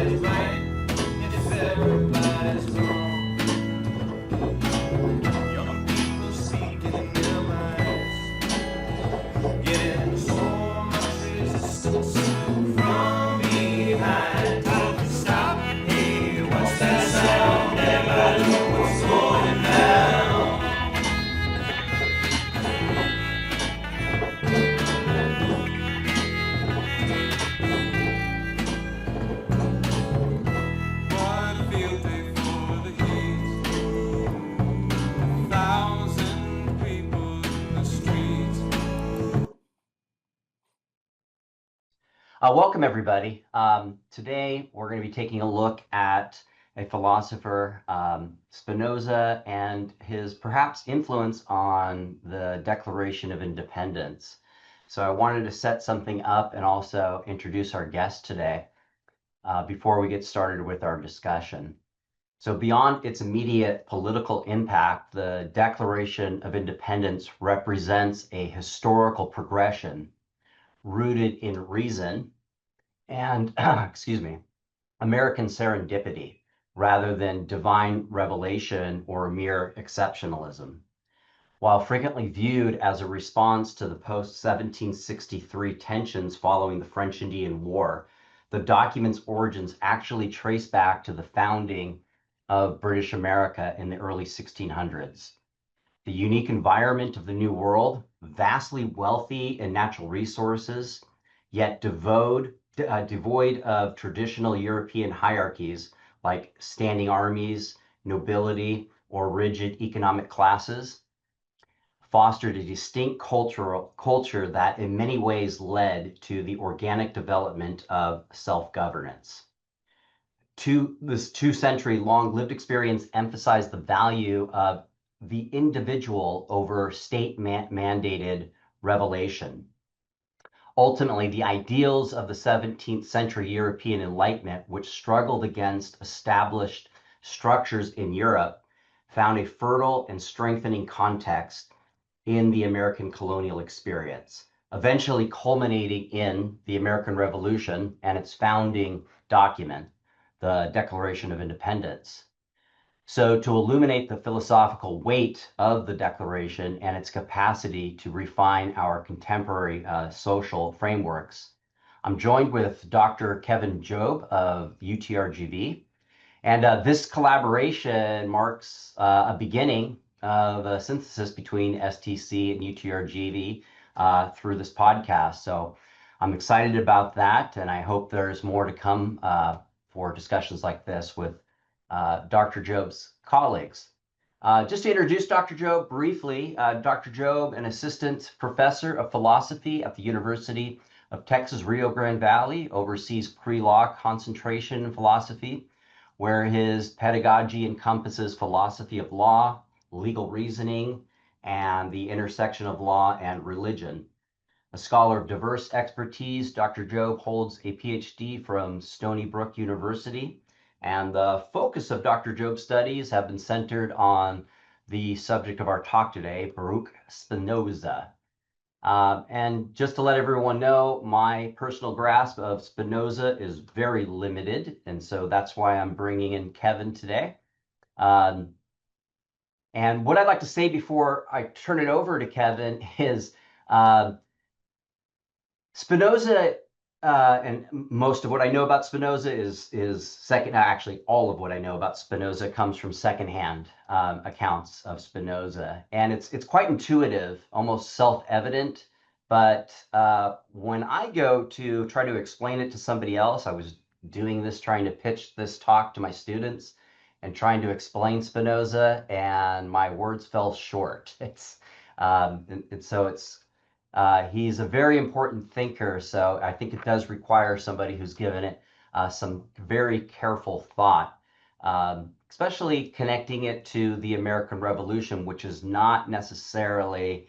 everybody's right, and if everybody's wrong. Young people seeking in their minds, getting so much resistance from behind. Time to stop. Hey, what's that sound? Everybody know what's going down. What a field day for the heat. 1,000 people in the streets. Welcome, everybody. Today, we're going to be taking a look at a philosopher, Spinoza, and his perhaps influence on the Declaration of Independence. So I wanted to set something up and also introduce our guest today before we get started with our discussion. So beyond its immediate political impact, the Declaration of Independence represents a historical progression rooted in reason and, excuse me, American serendipity rather than divine revelation or mere exceptionalism. While frequently viewed as a response to the post-1763 tensions following the French Indian War, the document's origins actually trace back to the founding of British America in the early 1600s. The unique environment of the New World, vastly wealthy in natural resources, yet devoid of traditional European hierarchies like standing armies, nobility, or rigid economic classes, fostered a distinct culture that in many ways led to the organic development of self-governance. This 2-century-long lived experience emphasized the value of the individual over state-mandated revelation. Ultimately, the ideals of the 17th century European Enlightenment, which struggled against established structures in Europe, found a fertile and strengthening context in the American colonial experience, eventually culminating in the American Revolution and its founding document, the Declaration of Independence. So to illuminate the philosophical weight of the Declaration and its capacity to refine our contemporary social frameworks, I'm joined with Dr. Kevin Jobe of UTRGV. And this collaboration marks a beginning of a synthesis between STC and UTRGV through this podcast. So I'm excited about that, and I hope there's more to come for discussions like this with Dr. Jobe's colleagues. Just to introduce Dr. Jobe briefly, Dr. Jobe, an assistant professor of philosophy at the University of Texas Rio Grande Valley, oversees pre-law concentration in philosophy, where his pedagogy encompasses philosophy of law, legal reasoning, and the intersection of law and religion. A scholar of diverse expertise, Dr. Jobe holds a PhD from Stony Brook University, and the focus of Dr. Jobe's studies have been centered on the subject of our talk today, Baruch Spinoza. And just to let everyone know, my personal grasp of Spinoza is very limited, and so that's why I'm bringing in Kevin today. And what I'd like to say before I turn it over to Kevin is Spinoza, and most of what I know about Spinoza is second. Actually, all of what I know about Spinoza comes from secondhand accounts of Spinoza, and it's quite intuitive, almost self-evident. But when I go to try to explain it to somebody else, I was doing this, trying to pitch this talk to my students, and trying to explain Spinoza, and my words fell short. He's a very important thinker, so I think it does require somebody who's given it some very careful thought, especially connecting it to the American Revolution, which is not necessarily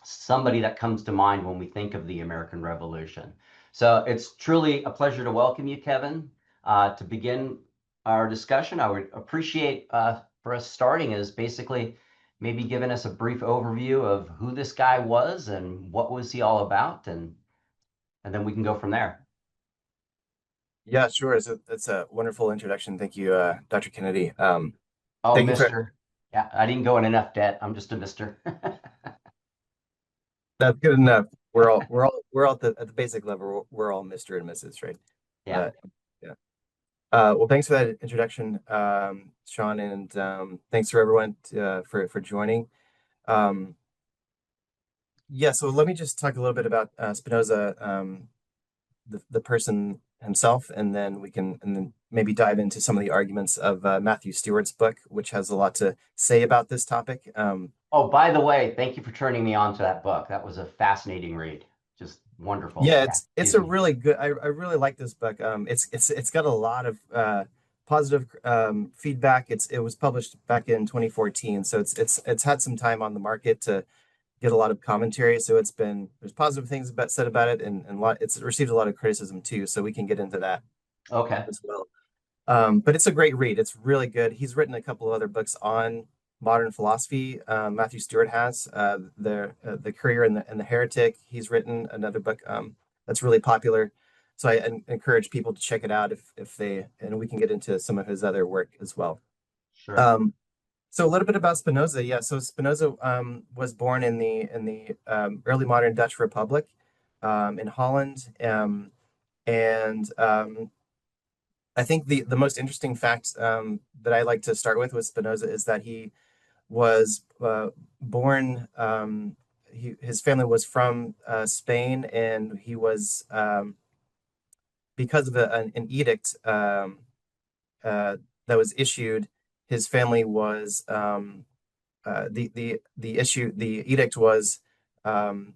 somebody that comes to mind when we think of the American Revolution. So it's truly a pleasure to welcome you, Kevin. To begin our discussion, I would appreciate for us starting is basically maybe giving us a brief overview of who this guy was and what was he all about, and then we can go from there. Yeah, sure. It's a wonderful introduction. Thank you, Dr. Kennedy. Oh, Thank you for Mister. Yeah, I didn't go in enough debt. I'm just a Mister. that's good enough. We're all at the basic level. We're all Mr. and Mrs., right? Yeah. But yeah. Well, thanks for that introduction, Sean, and thanks for everyone for joining. Um, yeah, so let me just talk a little bit about Spinoza, the person himself, and then maybe dive into some of the arguments of Matthew Stewart's book, which has a lot to say about this topic. Oh, by the way, thank you for turning me on to that book. That was a fascinating read. Just wonderful. Yeah, Yeah, it's excuse a me. really good. I really like this book. It's got a lot of positive feedback. It was published back in 2014, so it's had some time on the market to get a lot of commentary. So there's positive things said about it, and it's received a lot of criticism too. So we can get into that Okay. as well. But it's a great read. It's really good. He's written a couple of other books on modern philosophy. Matthew Stewart has the Courier and the Heretic. He's written another book that's really popular. So I encourage people to check it out if they and we can get into some of his other work as well. Sure. Um, so a little bit about Spinoza. Yeah, so Spinoza was born in the early modern Dutch Republic in Holland, and I think the most interesting fact that I like to start with Spinoza is that he was born. His family was from Spain, and he was because of an edict uh, that was issued. His family was the edict was um,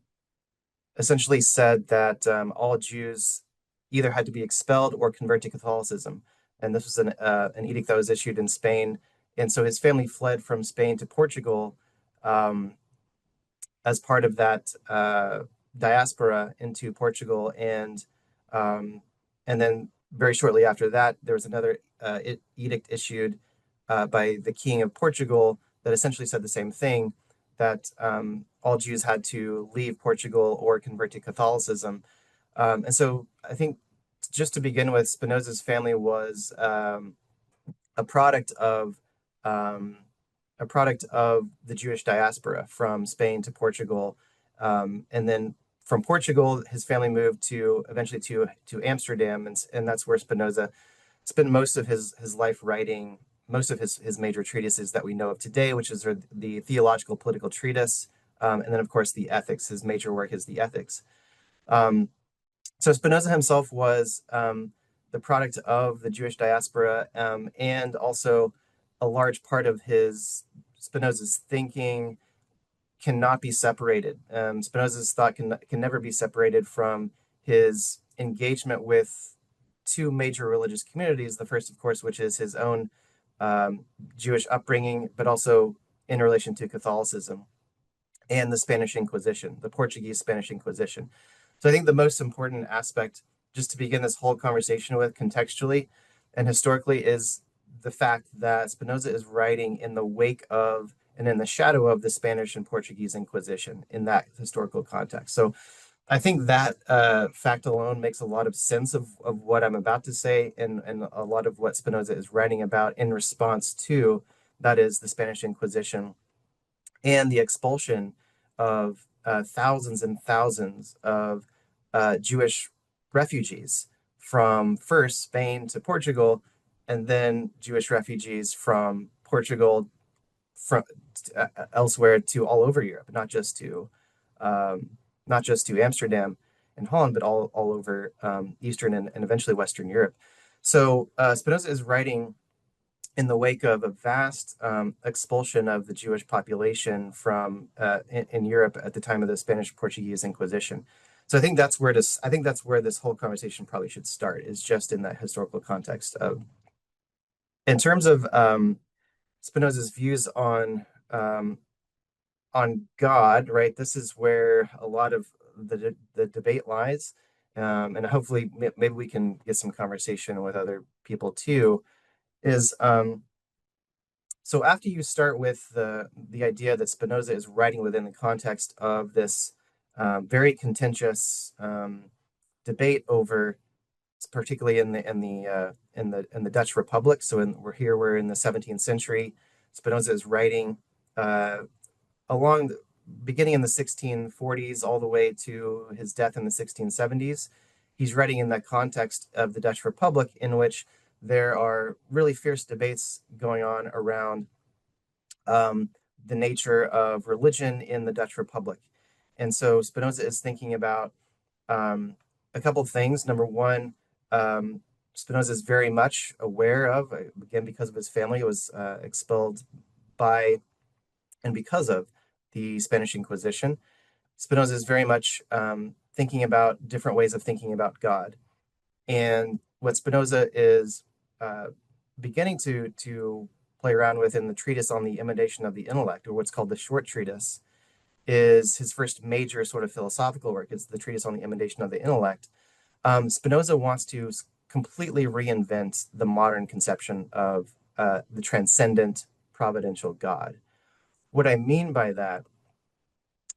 essentially said that all Jews either had to be expelled or convert to Catholicism. And this was an edict that was issued in Spain. And so his family fled from Spain to Portugal um, as part of that diaspora into Portugal. And then very shortly after that, there was another edict issued by the King of Portugal that essentially said the same thing, that all Jews had to leave Portugal or convert to Catholicism. And so I think just to begin with, Spinoza's family was a product of um, a product of the Jewish diaspora from Spain to Portugal, and then from Portugal, his family moved to eventually to Amsterdam, and that's where Spinoza spent most of his life writing most of his major treatises that we know of today, which is the theological political treatise, and then of course the ethics. His major work is the ethics. Um, so Spinoza himself was the product of the Jewish diaspora, and also a large part of his Spinoza's thinking cannot be separated. Spinoza's thought can never be separated from his engagement with two major religious communities. The first, of course, which is his own um, Jewish upbringing, but also in relation to Catholicism and the Spanish Inquisition, the Portuguese Spanish Inquisition. So I think the most important aspect, just to begin this whole conversation with contextually and historically, is the fact that Spinoza is writing in the wake of and in the shadow of the Spanish and Portuguese Inquisition in that historical context. So I think that fact alone makes a lot of sense of what I'm about to say, and a lot of what Spinoza is writing about in response to that is the Spanish Inquisition and the expulsion of thousands and thousands of Jewish refugees from first Spain to Portugal, and then Jewish refugees from Portugal from elsewhere to all over Europe, um, not just to Amsterdam and Holland, but all over Eastern and eventually Western Europe. So Spinoza is writing in the wake of a vast expulsion of the Jewish population from in Europe at the time of the Spanish Portuguese Inquisition. So I think that's where this whole conversation probably should start, is just in that historical context of in terms of Spinoza's views on God, right? This is where a lot of the debate lies, and hopefully maybe we can get some conversation with other people too. Is So after you start with the idea that Spinoza is writing within the context of this very contentious debate over particularly in the Dutch Republic. So we're in the 17th century. Spinoza is writing along beginning in the 1640s all the way to his death in the 1670s. He's writing in that context of the Dutch Republic, in which there are really fierce debates going on around the nature of religion in the Dutch Republic. And so Spinoza is thinking about a couple of things. Number one, Spinoza is very much aware of, again, because of his family, was expelled by and because of the Spanish Inquisition. Spinoza is very much thinking about different ways of thinking about God. And what Spinoza is beginning to play around with in the treatise on the imitation of the intellect, or what's called the short treatise, is his first major sort of philosophical work. It's the treatise on the imitation of the intellect. Spinoza wants to completely reinvent the modern conception of the transcendent providential God. What I mean by that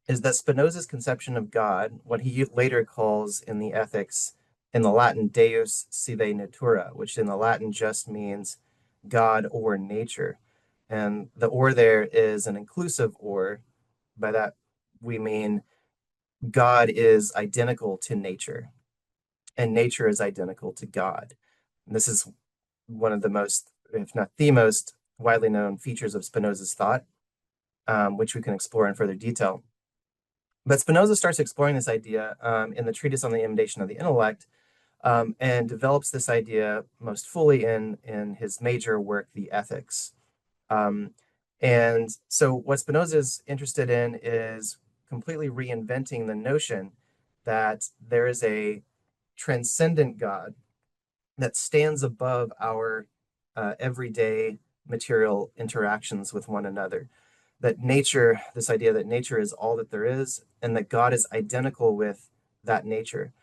is that Spinoza's conception of God, what he later calls in the Ethics, in the Latin, Deus sive natura, which in the Latin just means God or nature. And the or there is an inclusive or. By that, we mean God is identical to nature, and nature is identical to God. And this is one of the most, if not the most, widely known features of Spinoza's thought, which we can explore in further detail. But Spinoza starts exploring this idea in the treatise on the imitation of the intellect, and develops this idea most fully in his major work, the Ethics. And so what Spinoza is interested in is completely reinventing the notion that there is a transcendent God that stands above our everyday material interactions with one another. That nature, this idea that nature is all that there is, and that God is identical with that nature.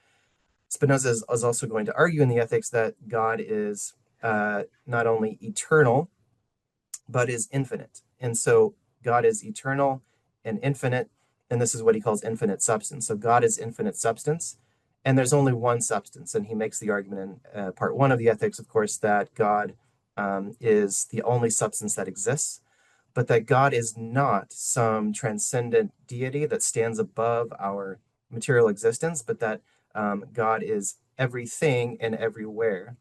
Spinoza is also going to argue in the Ethics that God is not only eternal, but is infinite. And so God is eternal and infinite, and this is what he calls infinite substance. So God is infinite substance, and there's only one substance. And he makes the argument in part one of the Ethics, of course, that God is the only substance that exists, but that God is not some transcendent deity that stands above our material existence, but that God is everything and everywhere,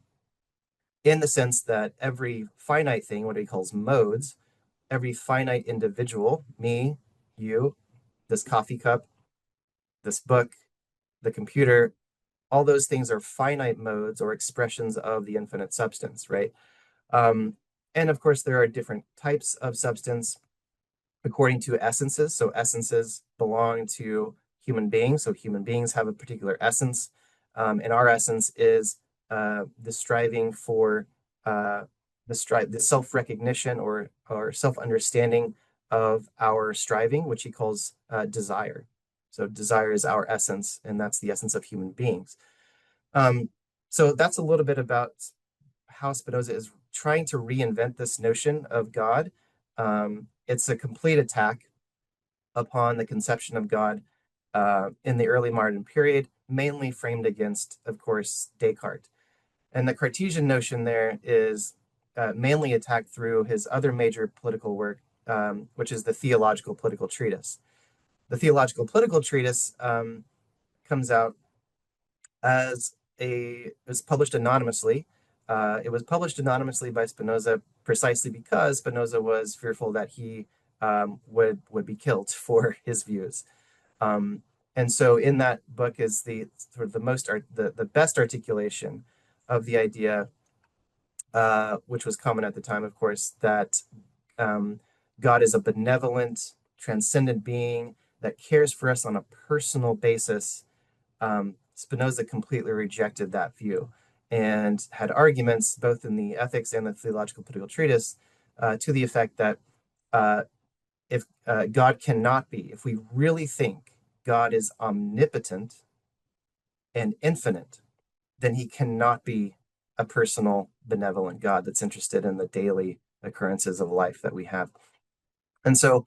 in the sense that every finite thing, what he calls modes, every finite individual, me, you, this coffee cup, this book, the computer, all those things are finite modes or expressions of the infinite substance, right? And of course, there are different types of substance according to essences. So essences belong to human beings. So human beings have a particular essence. And our essence is the striving for the self-recognition or self-understanding of our striving, which he calls desire. So desire is our essence, and that's the essence of human beings. So that's a little bit about how Spinoza is trying to reinvent this notion of God. It's a complete attack upon the conception of God in the early modern period, mainly framed against, of course, Descartes. And the Cartesian notion there is mainly attacked through his other major political work, which is the Theological Political Treatise. The Theological Political Treatise comes out it was published anonymously. It was published anonymously by Spinoza precisely because Spinoza was fearful that he would be killed for his views. And so in that book is the sort of the best articulation of the idea, which was common at the time, of course, that God is a benevolent, transcendent being that cares for us on a personal basis. Spinoza completely rejected that view and had arguments both in the Ethics and the Theological Political Treatise to the effect that if God cannot be, if we really think God is omnipotent and infinite, then he cannot be a personal, benevolent God that's interested in the daily occurrences of life that we have. And so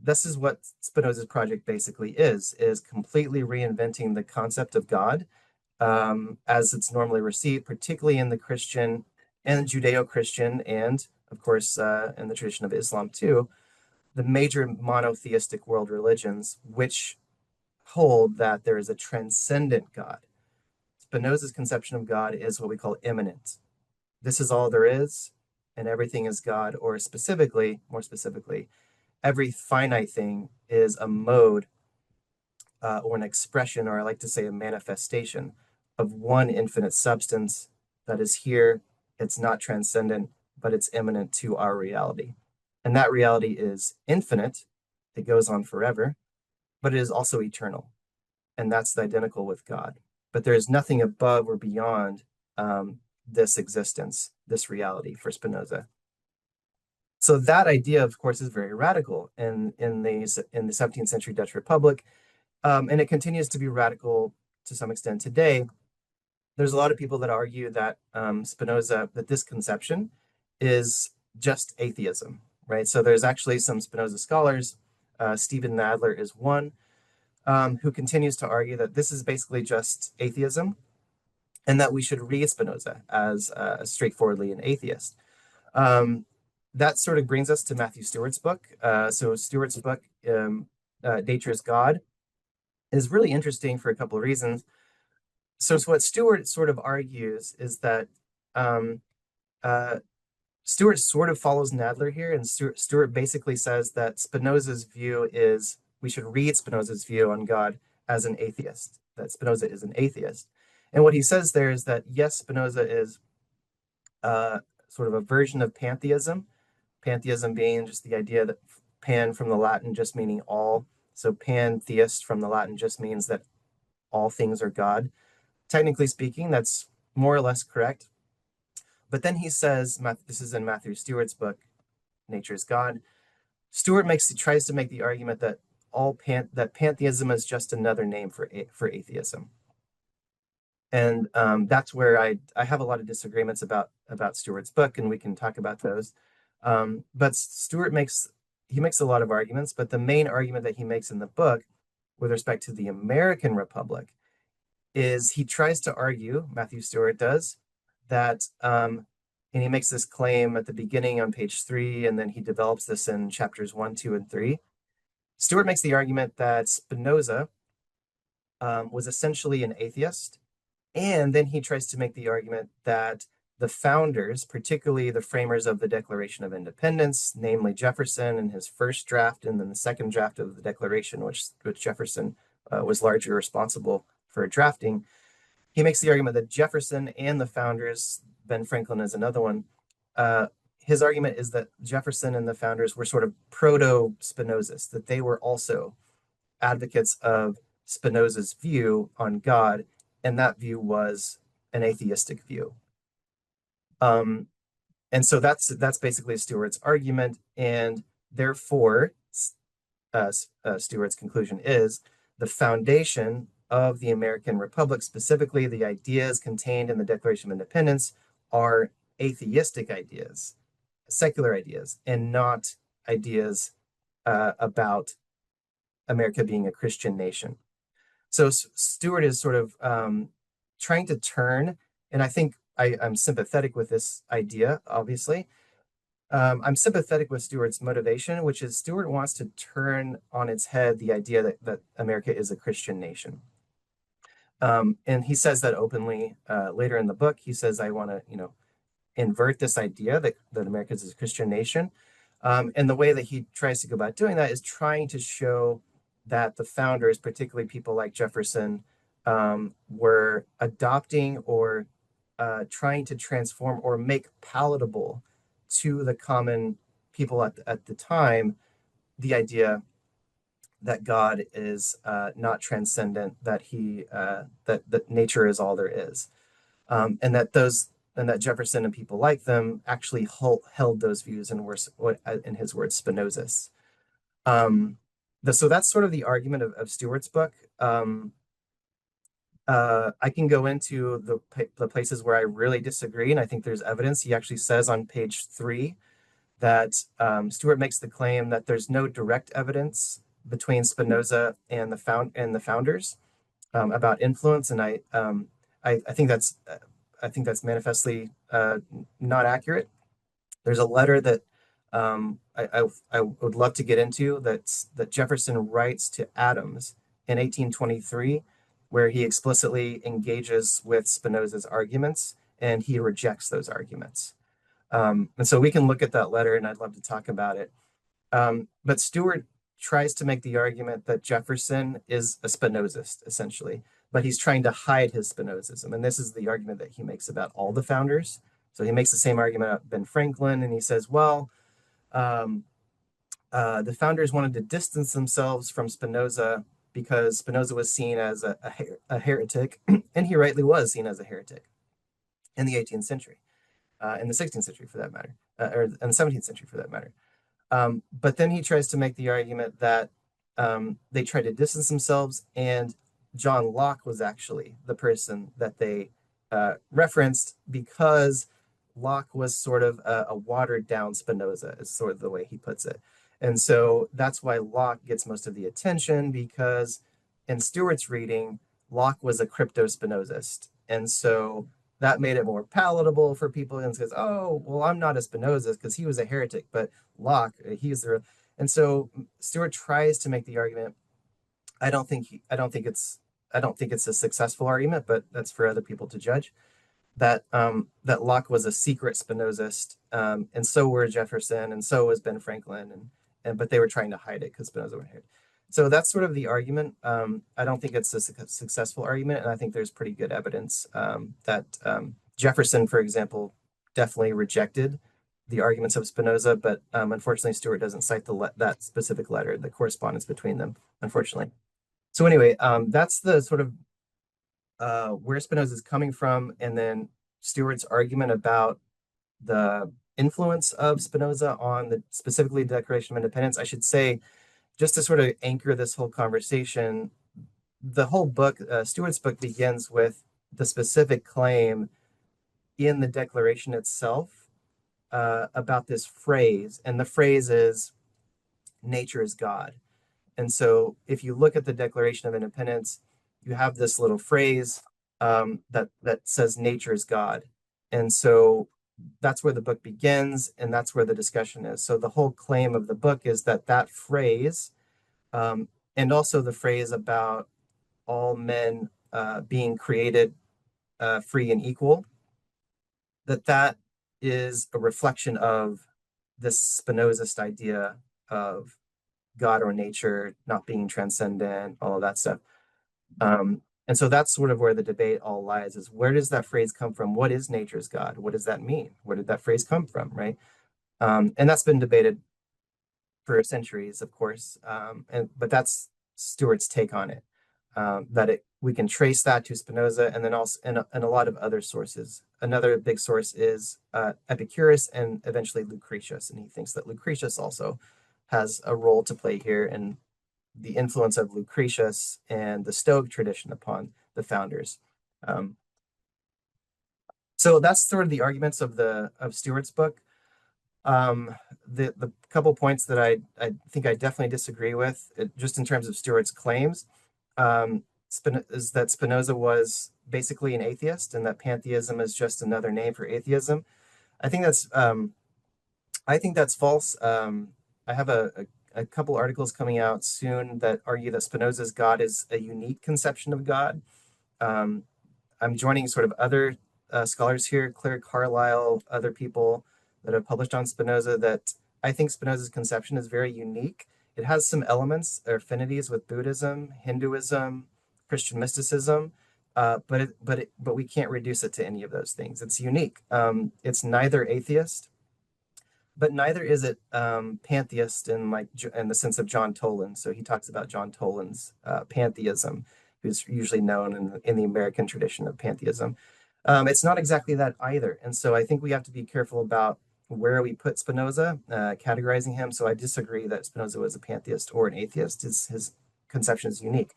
this is what Spinoza's project basically is completely reinventing the concept of God as it's normally received, particularly in the Christian and Judeo-Christian, and of course in the tradition of Islam too, the major monotheistic world religions, which hold that there is a transcendent God. Spinoza's conception of God is what we call immanent. This is all there is, and everything is God, or specifically, more specifically, every finite thing is a mode or an expression, or I like to say a manifestation of one infinite substance that is here. It's not transcendent, but it's immanent to our reality. And that reality is infinite. It goes on forever, but it is also eternal. And that's identical with God. But there is nothing above or beyond this existence, this reality for Spinoza. So that idea, of course, is very radical in the 17th century Dutch Republic, and it continues to be radical to some extent today. There's a lot of people that argue that Spinoza, that this conception is just atheism, right? So there's actually some Spinoza scholars, Stephen Nadler is one, who continues to argue that this is basically just atheism, and that we should read Spinoza as straightforwardly an atheist. That sort of brings us to Matthew Stewart's book. So Stewart's book, Nature is God, is really interesting for a couple of reasons. So what Stewart sort of argues is that Stewart sort of follows Nadler here, and Stewart basically says that Spinoza's view is we should read Spinoza's view on God as an atheist, that Spinoza is an atheist. And what he says there is that, yes, Spinoza is sort of a version of pantheism, pantheism being just the idea that pan from the Latin just meaning all. So pantheist from the Latin just means that all things are God. Technically speaking, that's more or less correct. But then he says, this is in Matthew Stewart's book, Nature is God. Stewart tries to make the argument that that pantheism is just another name for atheism. And that's where I have a lot of disagreements about Stewart's book, and we can talk about those. But Stewart makes a lot of arguments, but the main argument that he makes in the book with respect to the American Republic is he tries to argue, Matthew Stewart does, that, and he makes this claim at the beginning on page 3, and then he develops this in chapters 1, 2, and 3. Stewart makes the argument that Spinoza was essentially an atheist, and then he tries to make the argument that the founders, particularly the framers of the Declaration of Independence, namely Jefferson in his first draft, and then the second draft of the Declaration, which Jefferson was largely responsible for drafting, he makes the argument that Jefferson and the founders, Ben Franklin is another one, his argument is that Jefferson and the founders were sort of proto-Spinozists, that they were also advocates of Spinoza's view on God, and that view was an atheistic view. And so that's basically Stewart's argument, and therefore Stewart's conclusion is the foundation of the American Republic, specifically the ideas contained in the Declaration of Independence, are atheistic ideas, secular ideas, and not ideas about America being a Christian nation. So Stewart is sort of trying to turn, and I think I'm sympathetic with this idea, obviously. I'm sympathetic with Stewart's motivation, which is Stewart wants to turn on its head the idea that America is a Christian nation. And he says that openly later in the book. He says, I want to, invert this idea that America is a Christian nation. And the way that he tries to go about doing that is trying to show that the founders, particularly people like Jefferson, were adopting or trying to transform or make palatable to the common people at the time the idea that God is not transcendent, that that nature is all there is, and that Jefferson and people like them actually held those views and were, in his words, Spinozists. So that's sort of the argument of Stewart's book. I can go into the places where I really disagree, and I think there's evidence. He actually says on page 3 that Stewart makes the claim that there's no direct evidence between Spinoza and the founders about influence, and I think that's manifestly not accurate. There's a letter that I would love to get into that Jefferson writes to Adams in 1823, where he explicitly engages with Spinoza's arguments and he rejects those arguments. And so we can look at that letter, and I'd love to talk about it. But Stewart tries to make the argument that Jefferson is a Spinozist, essentially, but he's trying to hide his Spinozism. And this is the argument that he makes about all the founders. So he makes the same argument about Ben Franklin, and he says, well, the founders wanted to distance themselves from Spinoza because Spinoza was seen as a heretic, and he rightly was seen as a heretic in the 18th century, in the 16th century for that matter, or in the 17th century for that matter. But then he tries to make the argument that they try to distance themselves, and John Locke was actually the person that they referenced because Locke was sort of a watered down Spinoza, is sort of the way he puts it. And so that's why Locke gets most of the attention, because in Stewart's reading, Locke was a crypto-Spinozist. And so that made it more palatable for people, and says, oh, well, I'm not a Spinozist because he was a heretic, but Locke, he's the... And so Stewart tries to make the argument. I don't think it's a successful argument, but that's for other people to judge. That Locke was a secret Spinozist, and so were Jefferson, and so was Ben Franklin, but they were trying to hide it because Spinoza went here. So that's sort of the argument. I don't think it's a successful argument, and I think there's pretty good evidence that Jefferson, for example, definitely rejected the arguments of Spinoza, but unfortunately, Stewart doesn't cite that specific letter, the correspondence between them, unfortunately. So anyway, that's the sort of where Spinoza is coming from, and then Stewart's argument about the influence of Spinoza on specifically the Declaration of Independence. I should say, just to sort of anchor this whole conversation, the whole book, Stewart's book, begins with the specific claim in the Declaration itself about this phrase, and the phrase is, nature is God. And so if you look at the Declaration of Independence, you have this little phrase that says nature is God. And so that's where the book begins, and that's where the discussion is. So the whole claim of the book is that phrase, and also the phrase about all men being created free and equal, that is a reflection of this Spinozist idea of God or nature not being transcendent, all of that stuff. And so that's sort of where the debate all lies, is where does that phrase come from? What is nature's God? What does that mean? Where did that phrase come from, right? And that's been debated for centuries, of course. But that's Stewart's take on it, that we can trace that to Spinoza, and then also and a lot of other sources. Another big source is Epicurus and eventually Lucretius, and he thinks that Lucretius also has a role to play here, and the influence of Lucretius and the Stoic tradition upon the founders. So that's sort of the arguments of Stewart's book. The couple points that I think I definitely disagree with, just in terms of Stewart's claims, is that Spinoza was basically an atheist, and that pantheism is just another name for atheism. I think that's false. I have a couple articles coming out soon that argue that Spinoza's God is a unique conception of God. I'm joining sort of other scholars here, Claire Carlisle, other people that have published on Spinoza, that I think Spinoza's conception is very unique. It has some elements or affinities with Buddhism, Hinduism, Christian mysticism, but we can't reduce it to any of those things. It's unique. It's neither atheist, but neither is it pantheist in the sense of John Toland. So he talks about John Toland's pantheism, who's usually known in the American tradition of pantheism. It's not exactly that either. And so I think we have to be careful about where we put Spinoza, categorizing him. So I disagree that Spinoza was a pantheist or an atheist. His conception is unique.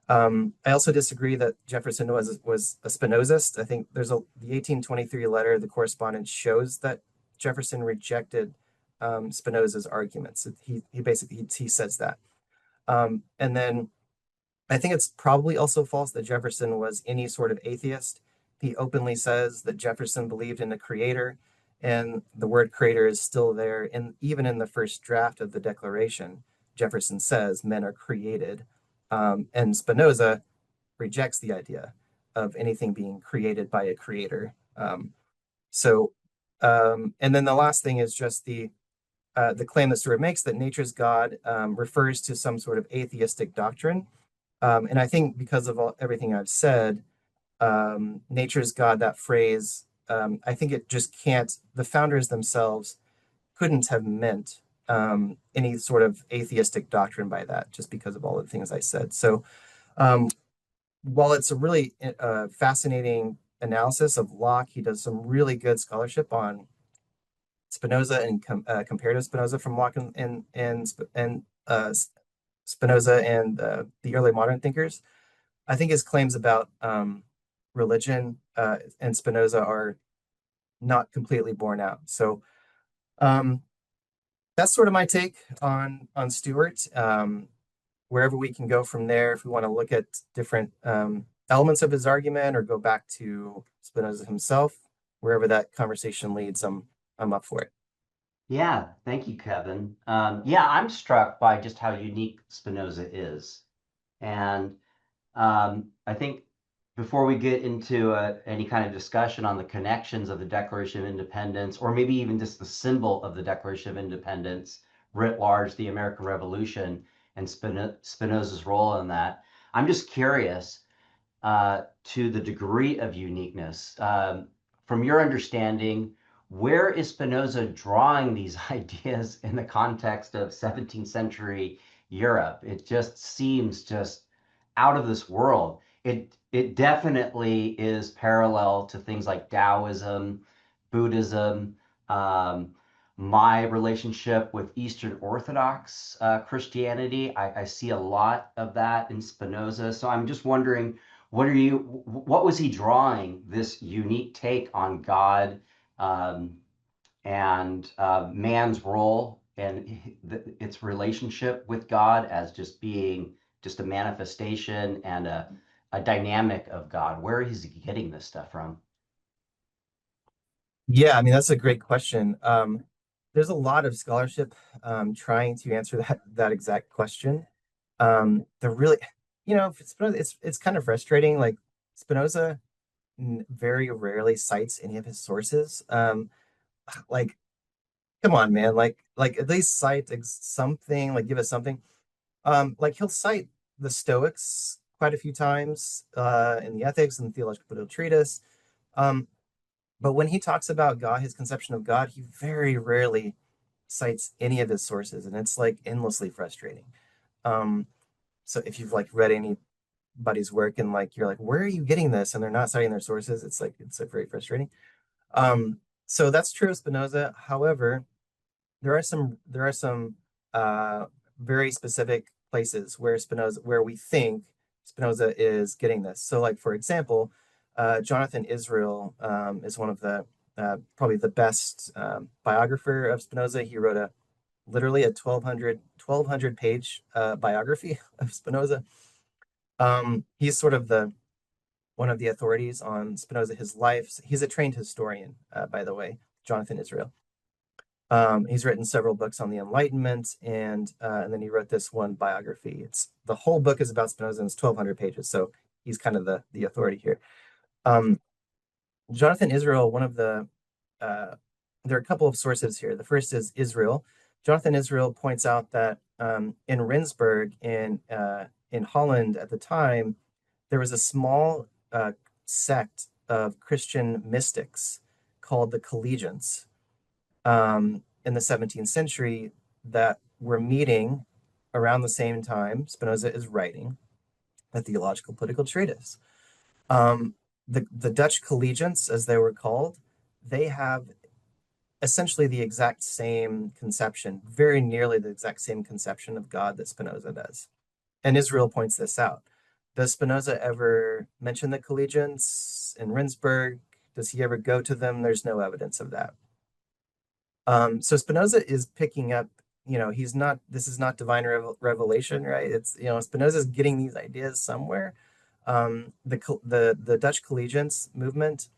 I also disagree that Jefferson was a Spinozist. I think there's the 1823 letter, the correspondence shows that Jefferson rejected Spinoza's arguments. He basically says that. And then I think it's probably also false that Jefferson was any sort of atheist. he openly says that Jefferson believed in a creator, and the word creator is still there. And even in the first draft of the Declaration, Jefferson says men are created. And Spinoza rejects the idea of anything being created by a creator. So, and then the last thing is just the claim that Stewart makes that nature's God refers to some sort of atheistic doctrine. And I think because of everything I've said, nature's God, that phrase, I think it just can't, the founders themselves couldn't have meant any sort of atheistic doctrine by that, just because of all the things I said. So um, while it's a really fascinating analysis of Locke, he does some really good scholarship on Spinoza and comparative Spinoza from Locke and Spinoza and the early modern thinkers. I think his claims about religion and Spinoza are not completely borne out. So um, that's sort of my take on Stewart. Wherever we can go from there, if we want to look at different elements of his argument or go back to Spinoza himself, wherever that conversation leads, I'm up for it. Yeah, thank you, Kevin. Yeah, I'm struck by just how unique Spinoza is. And I think before we get into any kind of discussion on the connections of the Declaration of Independence, or maybe even just the symbol of the Declaration of Independence, writ large, the American Revolution, and Spinoza's role in that, I'm just curious to the degree of uniqueness. From your understanding, where is Spinoza drawing these ideas in the context of 17th century Europe? It just seems just out of this world. It definitely is parallel to things like Taoism, Buddhism, um, my relationship with Eastern Orthodox Christianity. I see a lot of that in Spinoza. So I'm just wondering, what was he drawing this unique take on God and man's role and its relationship with God as just being just a manifestation and a dynamic of God? Where is he getting this stuff from? Yeah, I mean, that's a great question. There's a lot of scholarship trying to answer that exact question. The really, it's kind of frustrating. Like Spinoza very rarely cites any of his sources. Like, come on, man. Like at least cite something. Like, give us something. Like he'll cite the Stoics quite a few times in the Ethics and the Theological Political Treatise. Um, but when he talks about God, his conception of God, he very rarely cites any of his sources, and it's like endlessly frustrating. Um, so if you've like read anybody's work and like you're like, where are you getting this? And they're not citing their sources, it's like very frustrating. So that's true of Spinoza. However, there are some very specific places where we think Spinoza is getting this. So, like for example, Jonathan Israel is one of the probably the best biographer of Spinoza. He wrote literally a 1200 page biography of Spinoza. He's sort of the one of the authorities on Spinoza, his life. He's a trained historian, by the way, Jonathan Israel. He's written several books on the Enlightenment, and then he wrote this one biography. It's the whole book is about Spinoza, and it's 1,200 pages, so he's kind of the authority here. Jonathan Israel, there are a couple of sources here. The first is Israel. Jonathan Israel points out that in Rendsburg in Holland at the time, there was a small sect of Christian mystics called the Collegians in the 17th century that were meeting around the same time Spinoza is writing a theological political treatise. The Dutch collegiants, as they were called, they have essentially the exact same conception, very nearly the exact same conception of God that Spinoza does. And Israel points this out. Does Spinoza ever mention the collegiants in Rendsburg? Does he ever go to them? There's no evidence of that. So Spinoza is picking up, this is not divine revelation, right? It's, Spinoza is getting these ideas somewhere. The Dutch collegiance movement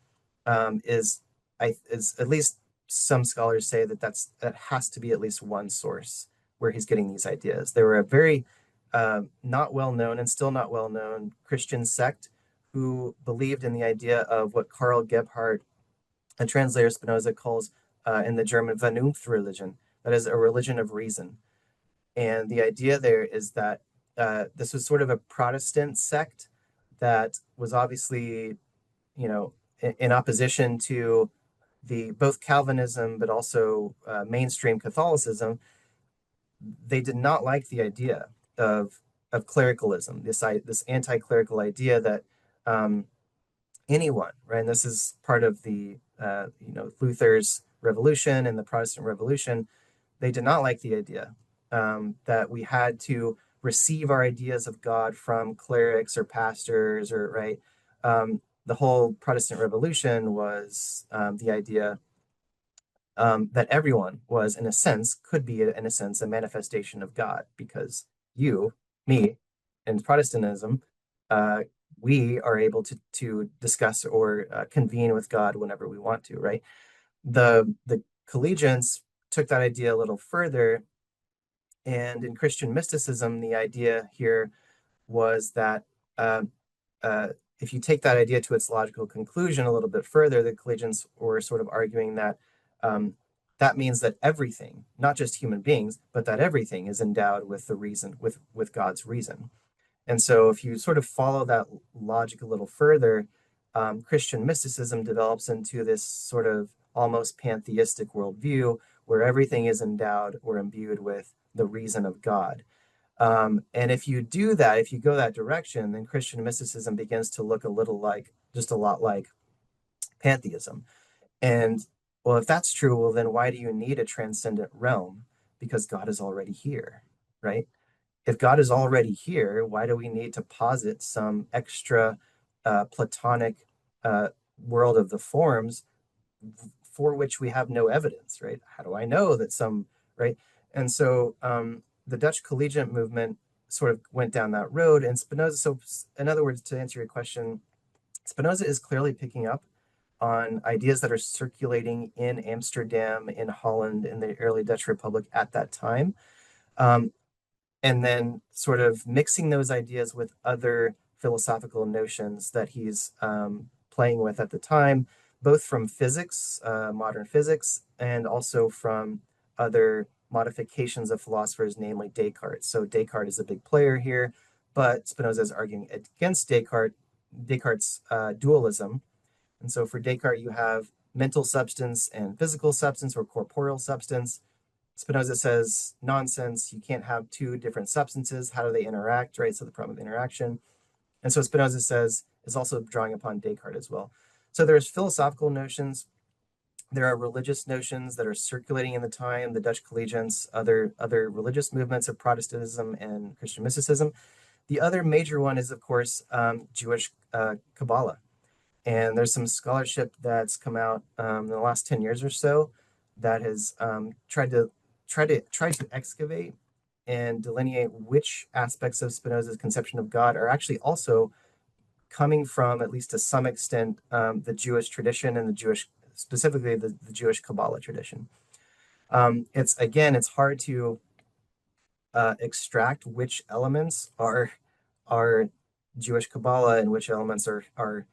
is at least some scholars say that has to be at least one source where he's getting these ideas. They were a very not well known and still not well known Christian sect who believed in the idea of what Karl Gebhardt, a translator Spinoza, calls in the German Vernunftreligion, that is a religion of reason. And the idea there is that this was sort of a Protestant sect that was obviously, in opposition to the both Calvinism but also mainstream Catholicism. They did not like the idea of clericalism, this anti-clerical idea that anyone, right? And this is part of the Luther's revolution and the Protestant Revolution. They did not like the idea that we had to receive our ideas of God from clerics or pastors, or right. The whole Protestant Revolution was the idea that everyone was, in a sense, could be, in a sense, a manifestation of God, because you, me, and Protestantism, we are able to discuss or convene with God whenever we want to, right? The collegians took that idea a little further, and in Christian mysticism, the idea here was that uh, if you take that idea to its logical conclusion a little bit further, the collegians were sort of arguing that that means that everything, not just human beings, but that everything is endowed with the reason, with God's reason. And so if you sort of follow that logic a little further, Christian mysticism develops into this sort of almost pantheistic worldview where everything is endowed or imbued with the reason of God. And if you do that, if you go that direction, then Christian mysticism begins to look just a lot like pantheism. And well, if that's true, well, then why do you need a transcendent realm? Because God is already here, right? If God is already here, why do we need to posit some extra Platonic world of the forms for which we have no evidence, right? How do I know that right? And so the Dutch collegiate movement sort of went down that road, and Spinoza, so in other words, to answer your question, Spinoza is clearly picking up on ideas that are circulating in Amsterdam, in Holland, in the early Dutch Republic at that time. And then sort of mixing those ideas with other philosophical notions that he's playing with at the time, both from physics, modern physics, and also from other modifications of philosophers, namely Descartes. So Descartes is a big player here, but Spinoza is arguing against Descartes' dualism. And so for Descartes, you have mental substance and physical substance or corporeal substance. Spinoza says, nonsense, you can't have two different substances. How do they interact, right? So the problem of interaction. And so Spinoza says, is also drawing upon Descartes as well. So there's philosophical notions. There are religious notions that are circulating in the time, the Dutch collegians, other religious movements of Protestantism and Christian mysticism. The other major one is, of course, Jewish Kabbalah. And there's some scholarship that's come out in the last 10 years or so that has tried to excavate and delineate which aspects of Spinoza's conception of God are actually also coming from, at least to some extent, the Jewish tradition and specifically the Jewish Kabbalah tradition. It's hard to extract which elements are Jewish Kabbalah and which elements are.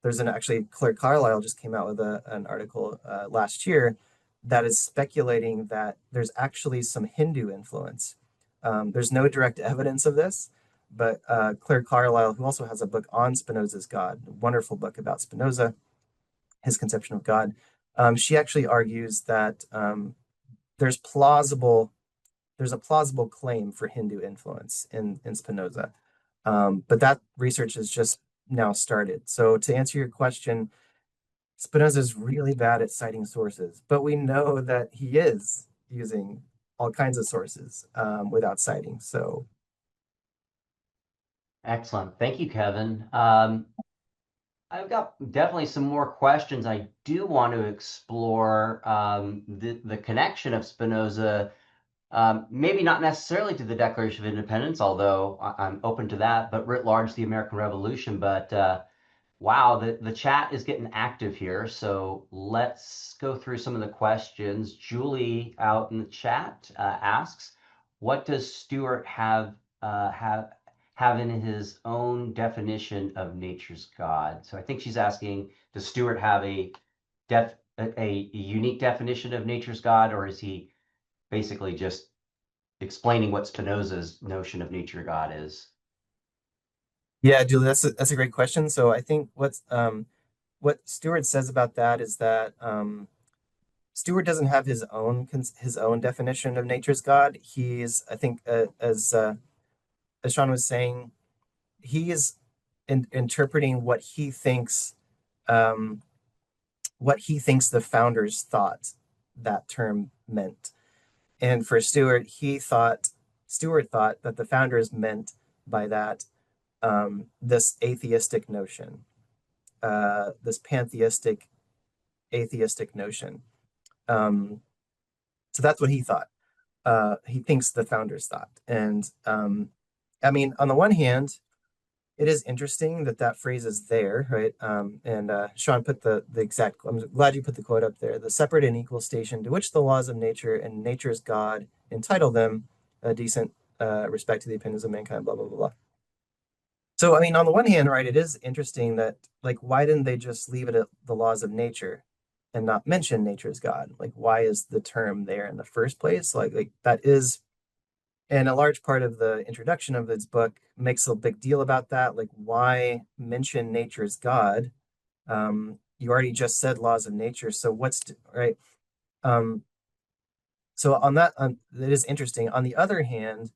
There's actually Claire Carlisle just came out with an article last year that is speculating that there's actually some Hindu influence. There's no direct evidence of this, but Claire Carlisle, who also has a book on Spinoza's God, a wonderful book about Spinoza, his conception of God, she actually argues that there's a plausible claim for Hindu influence in Spinoza. But that research has just now started. So to answer your question, Spinoza is really bad at citing sources, but we know that he is using all kinds of sources without citing. So Excellent. Thank you, Kevin. I've got definitely some more questions. I do want to explore the connection of Spinoza maybe not necessarily to the Declaration of Independence, although I'm open to that, but writ large, the American Revolution. But wow, the chat is getting active here. So let's go through some of the questions. Julie out in the chat asks, what does Stewart have in his own definition of nature's God? So I think she's asking, does Stewart have a unique definition of nature's God, or is he basically just explaining what Spinoza's notion of nature God is? Yeah, Julie, that's a great question. So I think what Stewart says about that is that Stewart doesn't have his own definition of nature's God. He's, I think, as Sean was saying, he is interpreting um, what he thinks the founders thought that term meant. And for Stewart thought that the founders meant by that this atheistic notion, this pantheistic atheistic notion. Um, so that's what he thought. He thinks the founders thought. And I mean, on the one hand, it is interesting that that phrase is there, right? And Sean put the exact, I'm glad you put the quote up there. The separate and equal station to which the laws of nature and nature's God entitle them a decent respect to the opinions of mankind, blah, blah, blah, blah. So, I mean, on the one hand, right, it is interesting that, like, why didn't they just leave it at the laws of nature and not mention nature's God? Like, why is the term there in the first place? Like that is, and a large part of the introduction of this book makes a big deal about that. Like, why mention nature's God? You already just said laws of nature, so right? Um, so on that, it is interesting. On the other hand,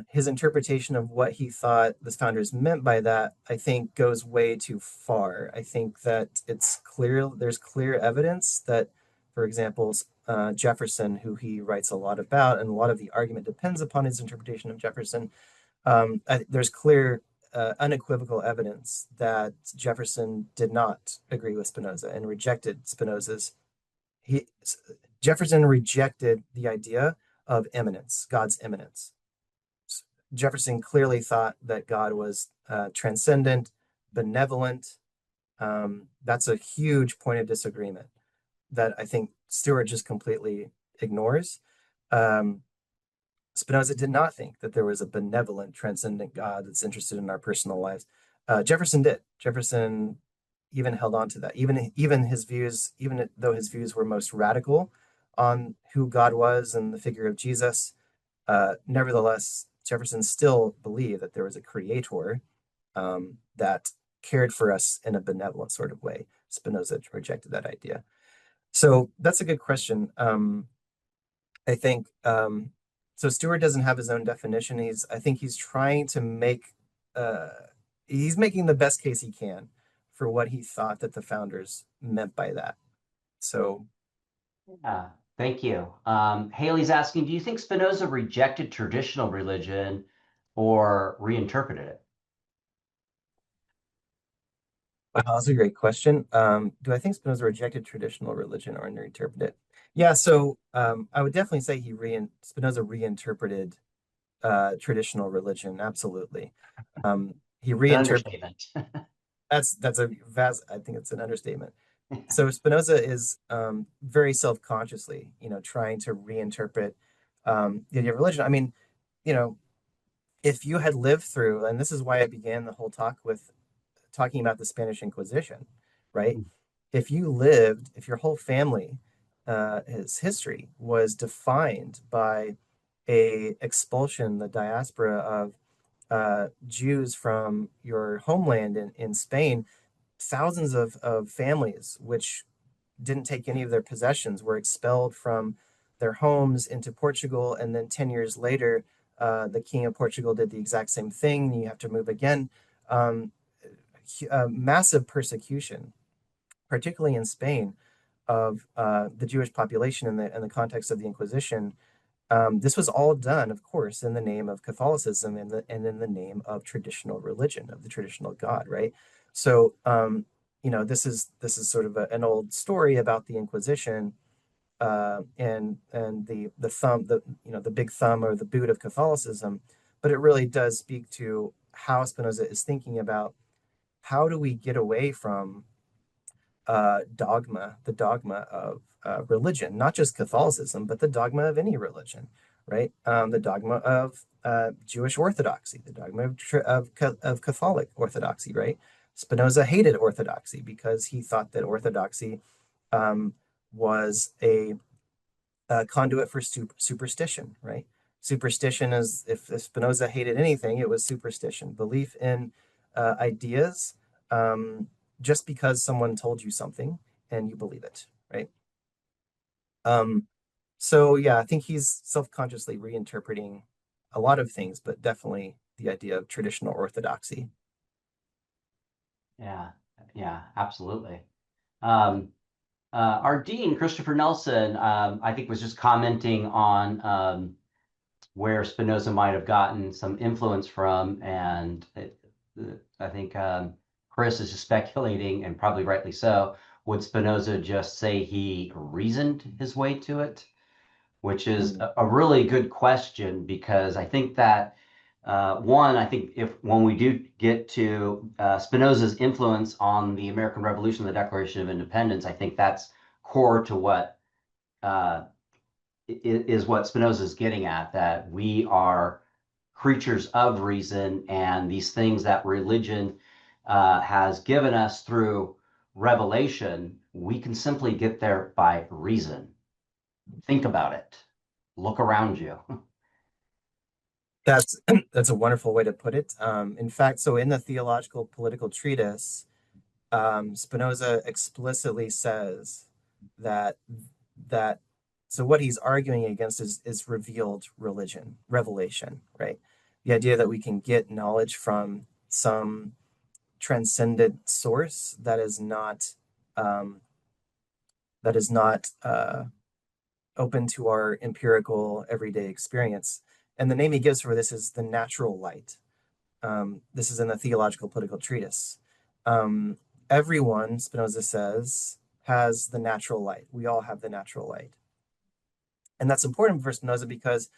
his interpretation of what he thought the founders meant by that, I think, goes way too far. I think that there's clear evidence that, for example, Jefferson, who he writes a lot about, and a lot of the argument depends upon his interpretation of Jefferson. There's clear, unequivocal evidence that Jefferson did not agree with Spinoza and rejected Spinoza's. He Jefferson rejected the idea of immanence, God's immanence. Jefferson clearly thought that God was transcendent, benevolent. That's a huge point of disagreement that I think Stewart just completely ignores. Spinoza did not think that there was a benevolent, transcendent God that's interested in our personal lives. Jefferson did. Jefferson even held on to that. Even his views, even though his views were most radical on who God was and the figure of Jesus, nevertheless, Jefferson still believed that there was a creator that cared for us in a benevolent sort of way. Spinoza rejected that idea. So that's a good question. I think so. Stewart doesn't have his own definition. I think he's trying to he's making the best case he can for what he thought that the founders meant by that. So Yeah, thank you. Haley's asking, do you think Spinoza rejected traditional religion or reinterpreted it? wow, that's a great question. Do I think Spinoza rejected traditional religion or reinterpreted it? Yeah, so I would definitely say Spinoza reinterpreted traditional religion. Absolutely. He An reinterpreted. understatement. That's a vast. I think it's an understatement. So Spinoza is very self-consciously, trying to reinterpret the idea of religion. I mean, you know, if you had lived through, and this is why I began the whole talk with talking about the Spanish Inquisition, right? If your whole family, his history was defined by a expulsion, the diaspora of Jews from your homeland in Spain, thousands of families which didn't take any of their possessions were expelled from their homes into Portugal, and then 10 years later, the King of Portugal did the exact same thing. You have to move again. Um, Massive persecution, particularly in Spain, of the Jewish population in the context of the Inquisition. This was all done, of course, in the name of Catholicism and in the name of traditional religion, of the traditional God, right? So, this is sort of an old story about the Inquisition. and the thumb, the big thumb or the boot of Catholicism, but it really does speak to how Spinoza is thinking about how do we get away from the dogma of religion, not just Catholicism, but the dogma of any religion, right? The dogma of Jewish orthodoxy, the dogma of Catholic orthodoxy, right? Spinoza hated orthodoxy because he thought that orthodoxy was a conduit for superstition, right? Superstition is, if Spinoza hated anything, it was superstition, belief in ideas just because someone told you something and you believe it, right? So yeah, I think he's self-consciously reinterpreting a lot of things, but definitely the idea of traditional orthodoxy. Yeah, yeah, absolutely. Our dean, Christopher Nelson, I think was just commenting on where Spinoza might have gotten some influence from, and I think Chris is just speculating, and probably rightly so. Would Spinoza just say he reasoned his way to it? Which is a really good question, because I think that I think when we do get to Spinoza's influence on the American Revolution, the Declaration of Independence, I think that's core to what is what Spinoza is getting at, that we are creatures of reason, and these things that religion has given us through revelation, we can simply get there by reason. Think about it. Look around you. That's that's a wonderful way to put it. In fact, so in the Theological Political Treatise, Spinoza explicitly says that that so what he's arguing against is revealed religion, revelation, right? The idea that we can get knowledge from some transcendent source that is not open to our empirical everyday experience. And the name he gives for this is the natural light. This is in the Theological Political Treatise. Everyone, Spinoza says, has the natural light. We all have the natural light. And that's important for Spinoza because,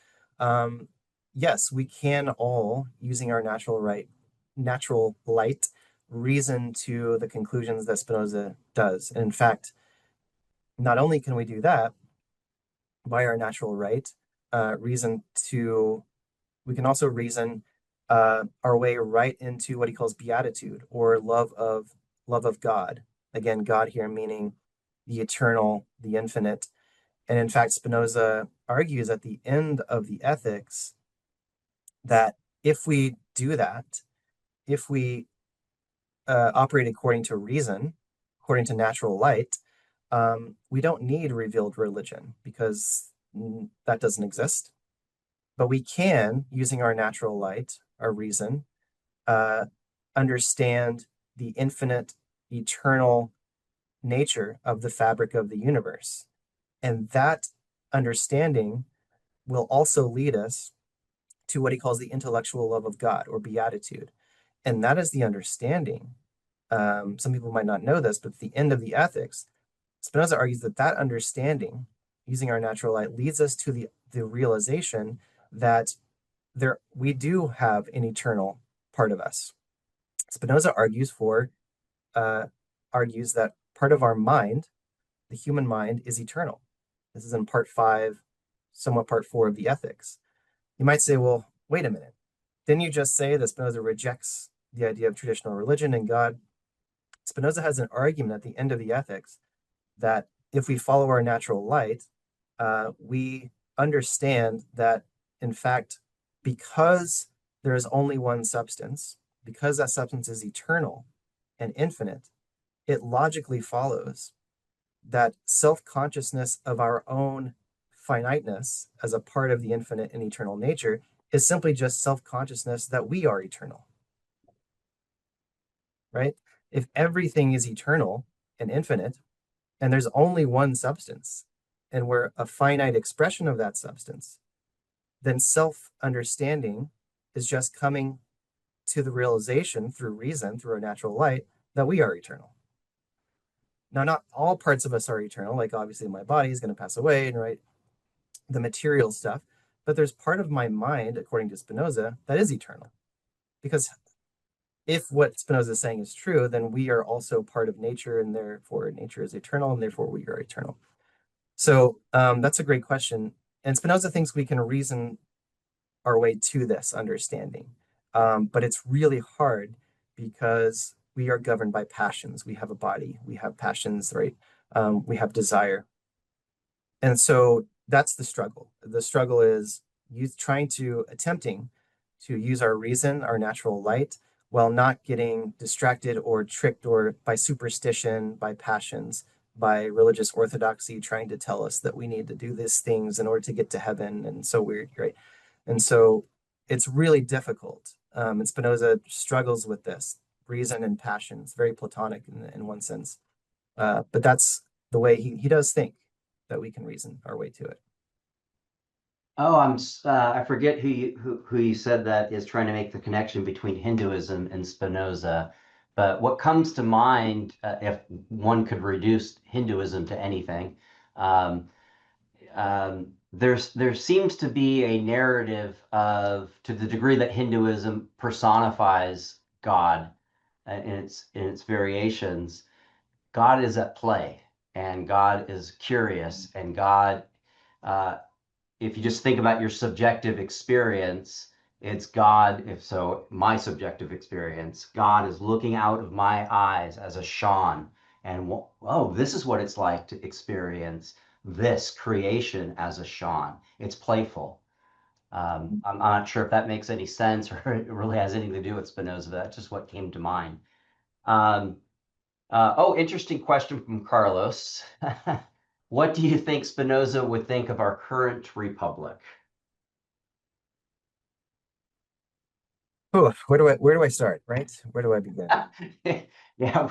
yes, we can all, using our natural light, reason to the conclusions that Spinoza does. And in fact, not only can we do that by our natural right, we can also reason our way right into what he calls beatitude, or love of God. Again, God here meaning the eternal, the infinite. And in fact, Spinoza argues at the end of the Ethics that if we do that, if we operate according to reason, according to natural light, we don't need revealed religion, because that doesn't exist. But we can, using our natural light, our reason, understand the infinite, eternal nature of the fabric of the universe. And that understanding will also lead us to what he calls the intellectual love of God, or beatitude. And that is the understanding. Some people might not know this, but at the end of the Ethics, Spinoza argues that understanding, using our natural light, leads us to the realization that we do have an eternal part of us. Spinoza argues that part of our mind, the human mind, is eternal. This is in part 5, somewhat part 4 of the Ethics. You might say, well, wait a minute. Didn't you just say that Spinoza rejects the idea of traditional religion and God? Spinoza has an argument at the end of the Ethics that if we follow our natural light, we understand that, in fact, because there is only one substance, because that substance is eternal and infinite, it logically follows that self-consciousness of our own finiteness as a part of the infinite and eternal nature is simply just self-consciousness that we are eternal, right? If everything is eternal and infinite, and there's only one substance, and we're a finite expression of that substance, then self-understanding is just coming to the realization through reason, through our natural light, that we are eternal. Now, not all parts of us are eternal. Like obviously my body is going to pass away, and right, the material stuff. But there's part of my mind, according to Spinoza, that is eternal. Because if what Spinoza is saying is true, then we are also part of nature, and therefore nature is eternal, and therefore we are eternal. So that's a great question. And Spinoza thinks we can reason our way to this understanding. But it's really hard because we are governed by passions. We have a body, we have passions, right? We have desire. And so that's the struggle. The struggle is attempting to use our reason, our natural light, while not getting distracted or tricked or by superstition, by passions, by religious orthodoxy trying to tell us that we need to do these things in order to get to heaven. And so weird, right? And so it's really difficult. And Spinoza struggles with this reason and passion. It's very Platonic in one sense. But that's the way he does think that we can reason our way to it. Oh, I forget who you said that is trying to make the connection between Hinduism and Spinoza. But what comes to mind, if one could reduce Hinduism to anything, um, there seems to be a narrative of, to the degree that Hinduism personifies God in its variations, God is at play, and God is curious, and God, uh, if you just think about your subjective experience, it's God. If so, my subjective experience, God is looking out of my eyes as a Sean, and oh, this is what it's like to experience this creation as a Sean. It's playful. I'm not sure if that makes any sense or it really has anything to do with Spinoza, but that's just what came to mind. Um, oh, interesting question from Carlos. What do you think Spinoza would think of our current republic? Oh, where do I start, right? Where do I begin? Yeah.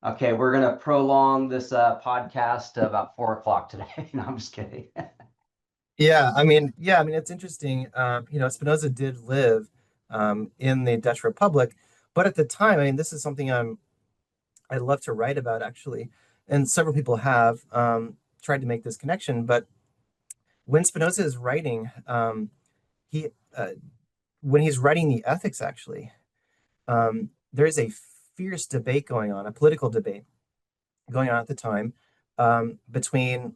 Okay, we're gonna prolong this podcast to about 4 o'clock today. No, I'm just kidding. Yeah, I mean, it's interesting. Spinoza did live in the Dutch Republic, but at the time, I mean, this is something I love to write about actually, and several people have tried to make this connection. But when Spinoza is writing, he when he's writing the Ethics, actually, there is a fierce debate going on, a political debate going on at the time between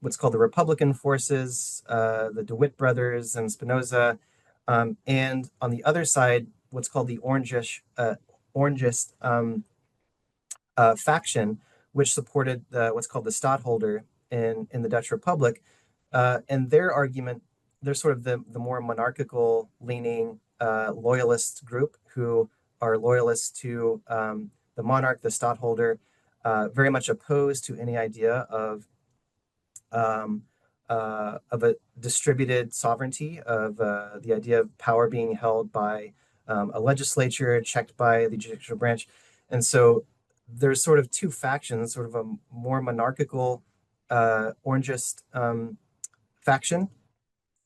what's called the Republican forces, the DeWitt brothers and Spinoza, and on the other side, what's called the Orangist faction, which supported what's called the Stadtholder in the Dutch Republic. And their argument, they're sort of the more monarchical leaning loyalist group who are loyalists to the monarch, the Stadtholder, very much opposed to any idea of a distributed sovereignty, of the idea of power being held by a legislature checked by the judicial branch. And so there's sort of two factions, sort of a more monarchical Orangist faction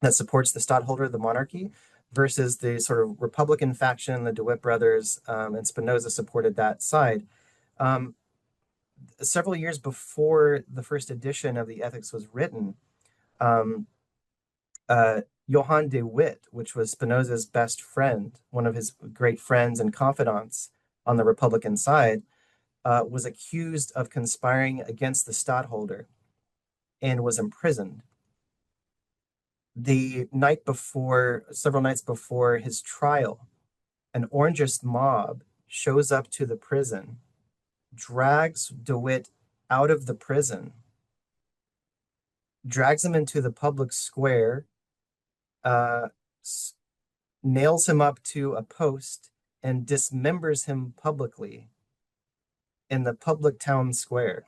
that supports the Stadtholder, the monarchy, versus the sort of Republican faction, the DeWitt brothers, and Spinoza supported that side. Um, Several years before the first edition of the Ethics was written, um, Johann de Witt, which was Spinoza's best friend, one of his great friends and confidants on the Republican side, was accused of conspiring against the Stadtholder and was imprisoned. The night before, several nights before his trial, an Orangist mob shows up to the prison, drags DeWitt out of the prison, drags him into the public square, uh, nails him up to a post, and dismembers him publicly in the public town square.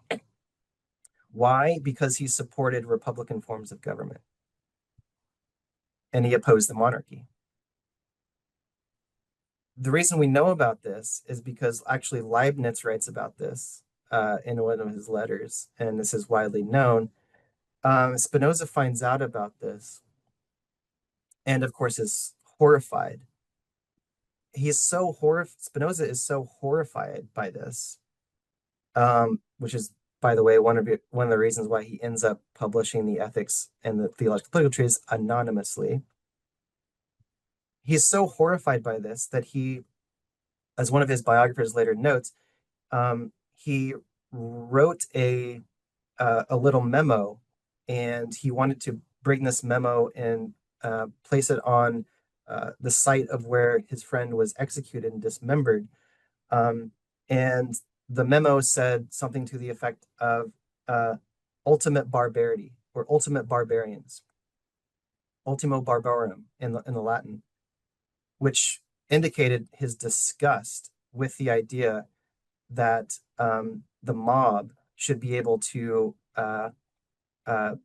Why? Because he supported Republican forms of government and he opposed the monarchy. The reason we know about this is because actually Leibniz writes about this in one of his letters, and this is widely known. Spinoza finds out about this and, of course, is horrified. Spinoza is so horrified by this which is, by the way, one of the reasons why he ends up publishing the ethics and the theological political treatise anonymously. He's so horrified by this that he, as one of his biographers later notes, he wrote a little memo, and he wanted to bring this memo and place it on the site of where his friend was executed and dismembered. And the memo said something to the effect of ultimate barbarity or ultimate barbarians, ultimo barbarum in the Latin, which indicated his disgust with the idea that the mob should be able to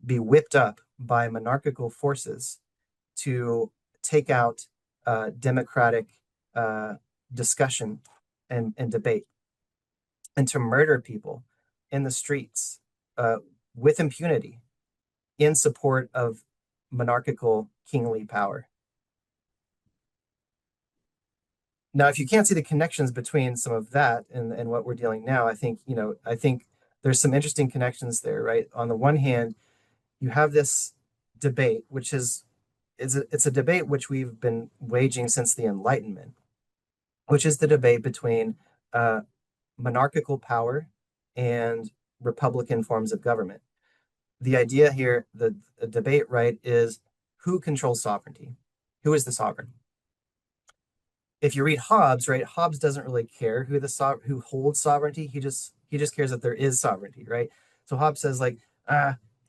be whipped up by monarchical forces to take out democratic discussion and debate, and to murder people in the streets with impunity in support of monarchical kingly power. Now, if you can't see the connections between some of that and what we're dealing now, I think there's some interesting connections there, right? On the one hand, you have this debate, which it's a debate which we've been waging since the Enlightenment, which is the debate between monarchical power and republican forms of government. The idea here, the debate, right, is who controls sovereignty? Who is the sovereign? If you read Hobbes, right, Hobbes doesn't really care who holds sovereignty. He just cares that there is sovereignty, right? So Hobbes says, like,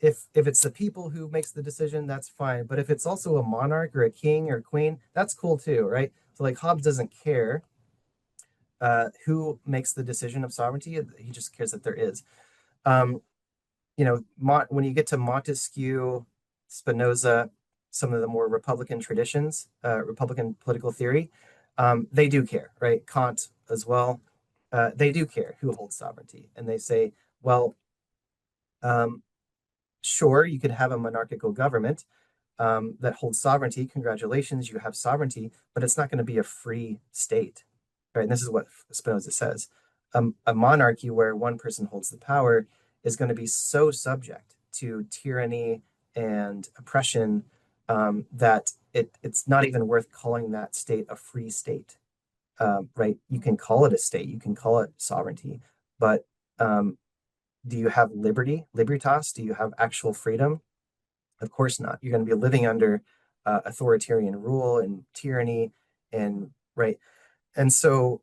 if it's the people who makes the decision, that's fine. But if it's also a monarch or a king or queen, that's cool too, right? So like Hobbes doesn't care who makes the decision of sovereignty. He just cares that there is. When you get to Montesquieu, Spinoza, some of the more Republican traditions, Republican political theory, they do care, right? Kant as well. They do care who holds sovereignty. And they say, well, sure, you could have a monarchical government that holds sovereignty. Congratulations, you have sovereignty, but it's not going to be a free state, right? And this is what Spinoza says. A monarchy where one person holds the power is going to be so subject to tyranny and oppression that it's not even worth calling that state a free state, right? You can call it a state, you can call it sovereignty, but do you have liberty, libertas? Do you have actual freedom? Of course not. You're going to be living under authoritarian rule and tyranny, and right. And so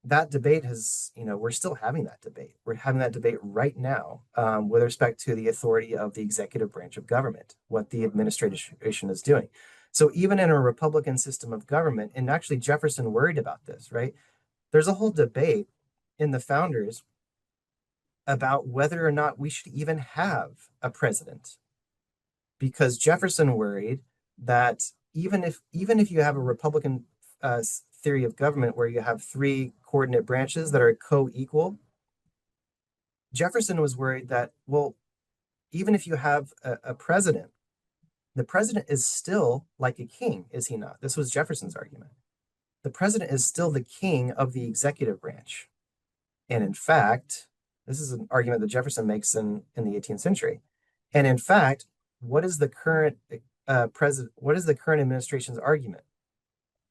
that debate we're still having that debate. We're having that debate right now with respect to the authority of the executive branch of government, what the administration is doing. So even in a Republican system of government, and actually Jefferson worried about this, right? There's a whole debate in the founders about whether or not we should even have a president, because Jefferson worried that even if you have a Republican theory of government where you have three coordinate branches that are co-equal, Jefferson was worried that, well, even if you have a president, the president is still like a king, is he not? This was Jefferson's argument. The president is still the king of the executive branch. And in fact, this is an argument that Jefferson makes in the 18th century. And in fact, what is the current administration's argument?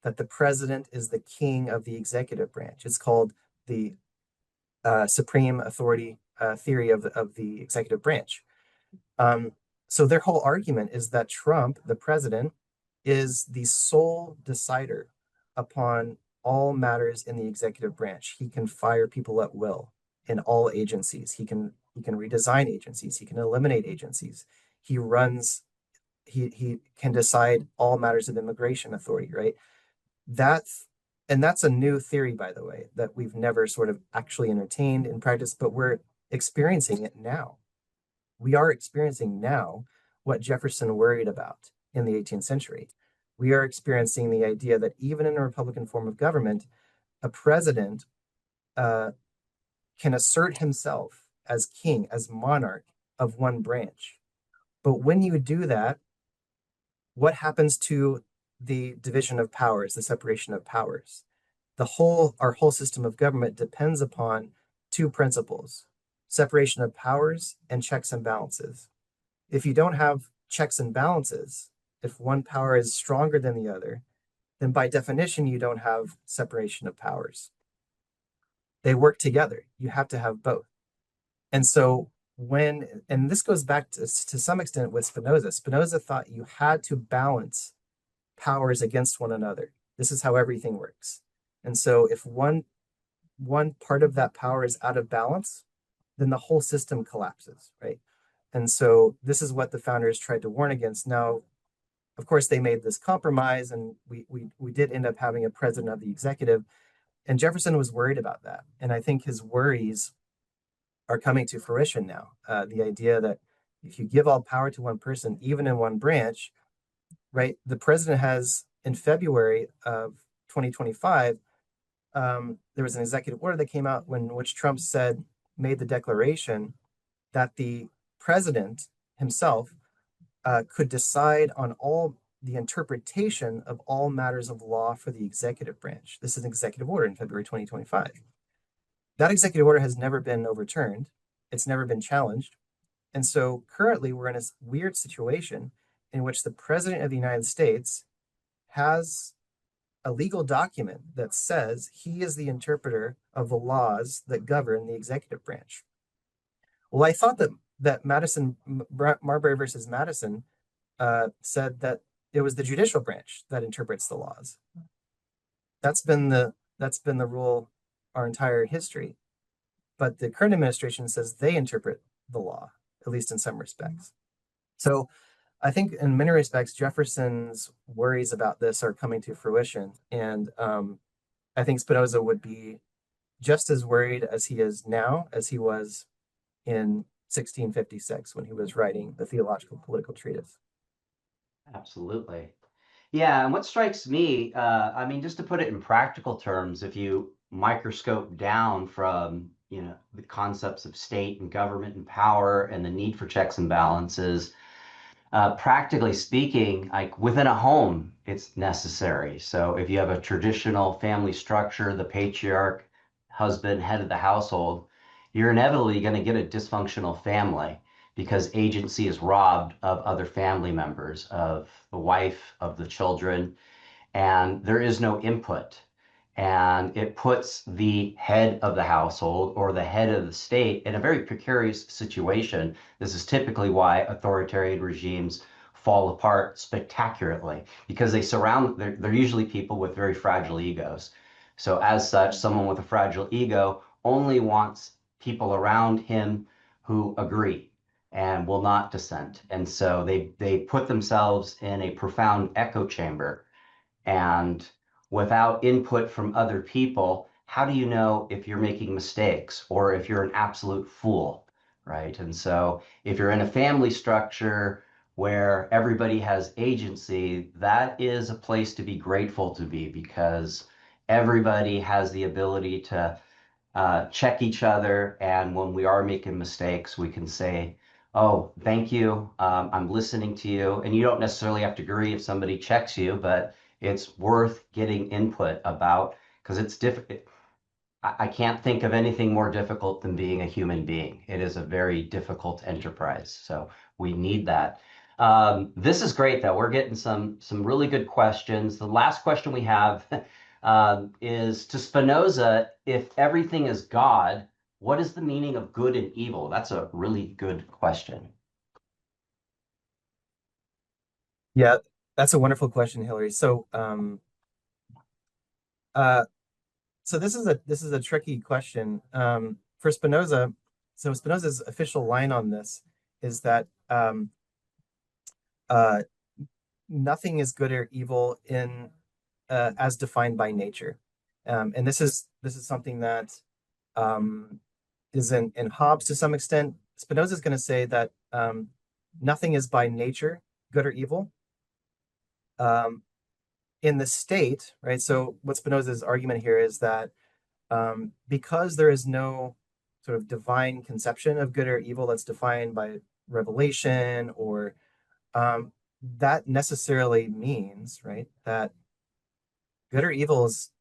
That the president is the king of the executive branch. It's called the supreme authority theory of the executive branch. So their whole argument is that Trump, the president, is the sole decider upon all matters in the executive branch. He can fire people at will in all agencies. He can redesign agencies. He can eliminate agencies. He can decide all matters of immigration authority, right? That's a new theory, by the way, that we've never sort of actually entertained in practice, but we're experiencing it now. We are experiencing now what Jefferson worried about in the 18th century. We are experiencing the idea that even in a Republican form of government, a president can assert himself as king, as monarch of one branch. But when you do that, what happens to the division of powers, the separation of powers? Our whole system of government depends upon two principles: separation of powers and checks and balances. If you don't have checks and balances, if one power is stronger than the other, then by definition, you don't have separation of powers. They work together. You have to have both. And so and this goes back to some extent with Spinoza. Spinoza thought you had to balance powers against one another. This is how everything works. And so if one part of that power is out of balance, then the whole system collapses, right? And so this is what the founders tried to warn against. Now, of course, they made this compromise, and we did end up having a president of the executive, and Jefferson was worried about that. And I think his worries are coming to fruition now. The idea that if you give all power to one person, even in one branch, right? The president has, in February of 2025, there was an executive order that came out which Trump made the declaration that the president himself could decide on all the interpretation of all matters of law for the executive branch. This is an executive order in February 2025. That executive order has never been overturned. It's never been challenged. And so currently we're in a weird situation in which the president of the United States has a legal document that says he is the interpreter of the laws that govern the executive branch. Well, I thought that Marbury versus Madison said that it was the judicial branch that interprets the laws. That's been the rule our entire history. But the current administration says they interpret the law, at least in some respects. So I think in many respects, Jefferson's worries about this are coming to fruition. And I think Spinoza would be just as worried as he is now as he was in 1656 when he was writing the Theological Political Treatise. Absolutely. Yeah, and what strikes me, I mean, just to put it in practical terms, if you microscope down from, the concepts of state and government and power and the need for checks and balances, practically speaking, like within a home, it's necessary. So if you have a traditional family structure, the patriarch, husband, head of the household, you're inevitably going to get a dysfunctional family because agency is robbed of other family members, of the wife, of the children, and there is no input. And it puts the head of the household or the head of the state in a very precarious situation. This is typically why authoritarian regimes fall apart spectacularly, because they're usually people with very fragile egos. So as such, someone with a fragile ego only wants people around him who agree and will not dissent. And so they put themselves in a profound echo chamber. And without input from other people, how do you know if you're making mistakes or if you're an absolute fool, right? And so if you're in a family structure where everybody has agency, that is a place to be grateful to be, because everybody has the ability to check each other. And when we are making mistakes, we can say, oh, thank you. I'm listening to you. And you don't necessarily have to agree if somebody checks you, but it's worth getting input about, because it's difficult. I can't think of anything more difficult than being a human being. It is a very difficult enterprise. So we need that. This is great, though. We're getting some really good questions. The last question we have is to Spinoza: if everything is God, what is the meaning of good and evil? That's a really good question. Yeah, that's a wonderful question, Hillary. So this is a tricky question for Spinoza. So Spinoza's official line on this is that nothing is good or evil in as defined by nature, and this is something that is in Hobbes to some extent. Spinoza is going to say that nothing is by nature good or evil. In the state, right? So what Spinoza's argument here is that because there is no sort of divine conception of good or evil that's defined by revelation, or that necessarily means, right, that good or evil's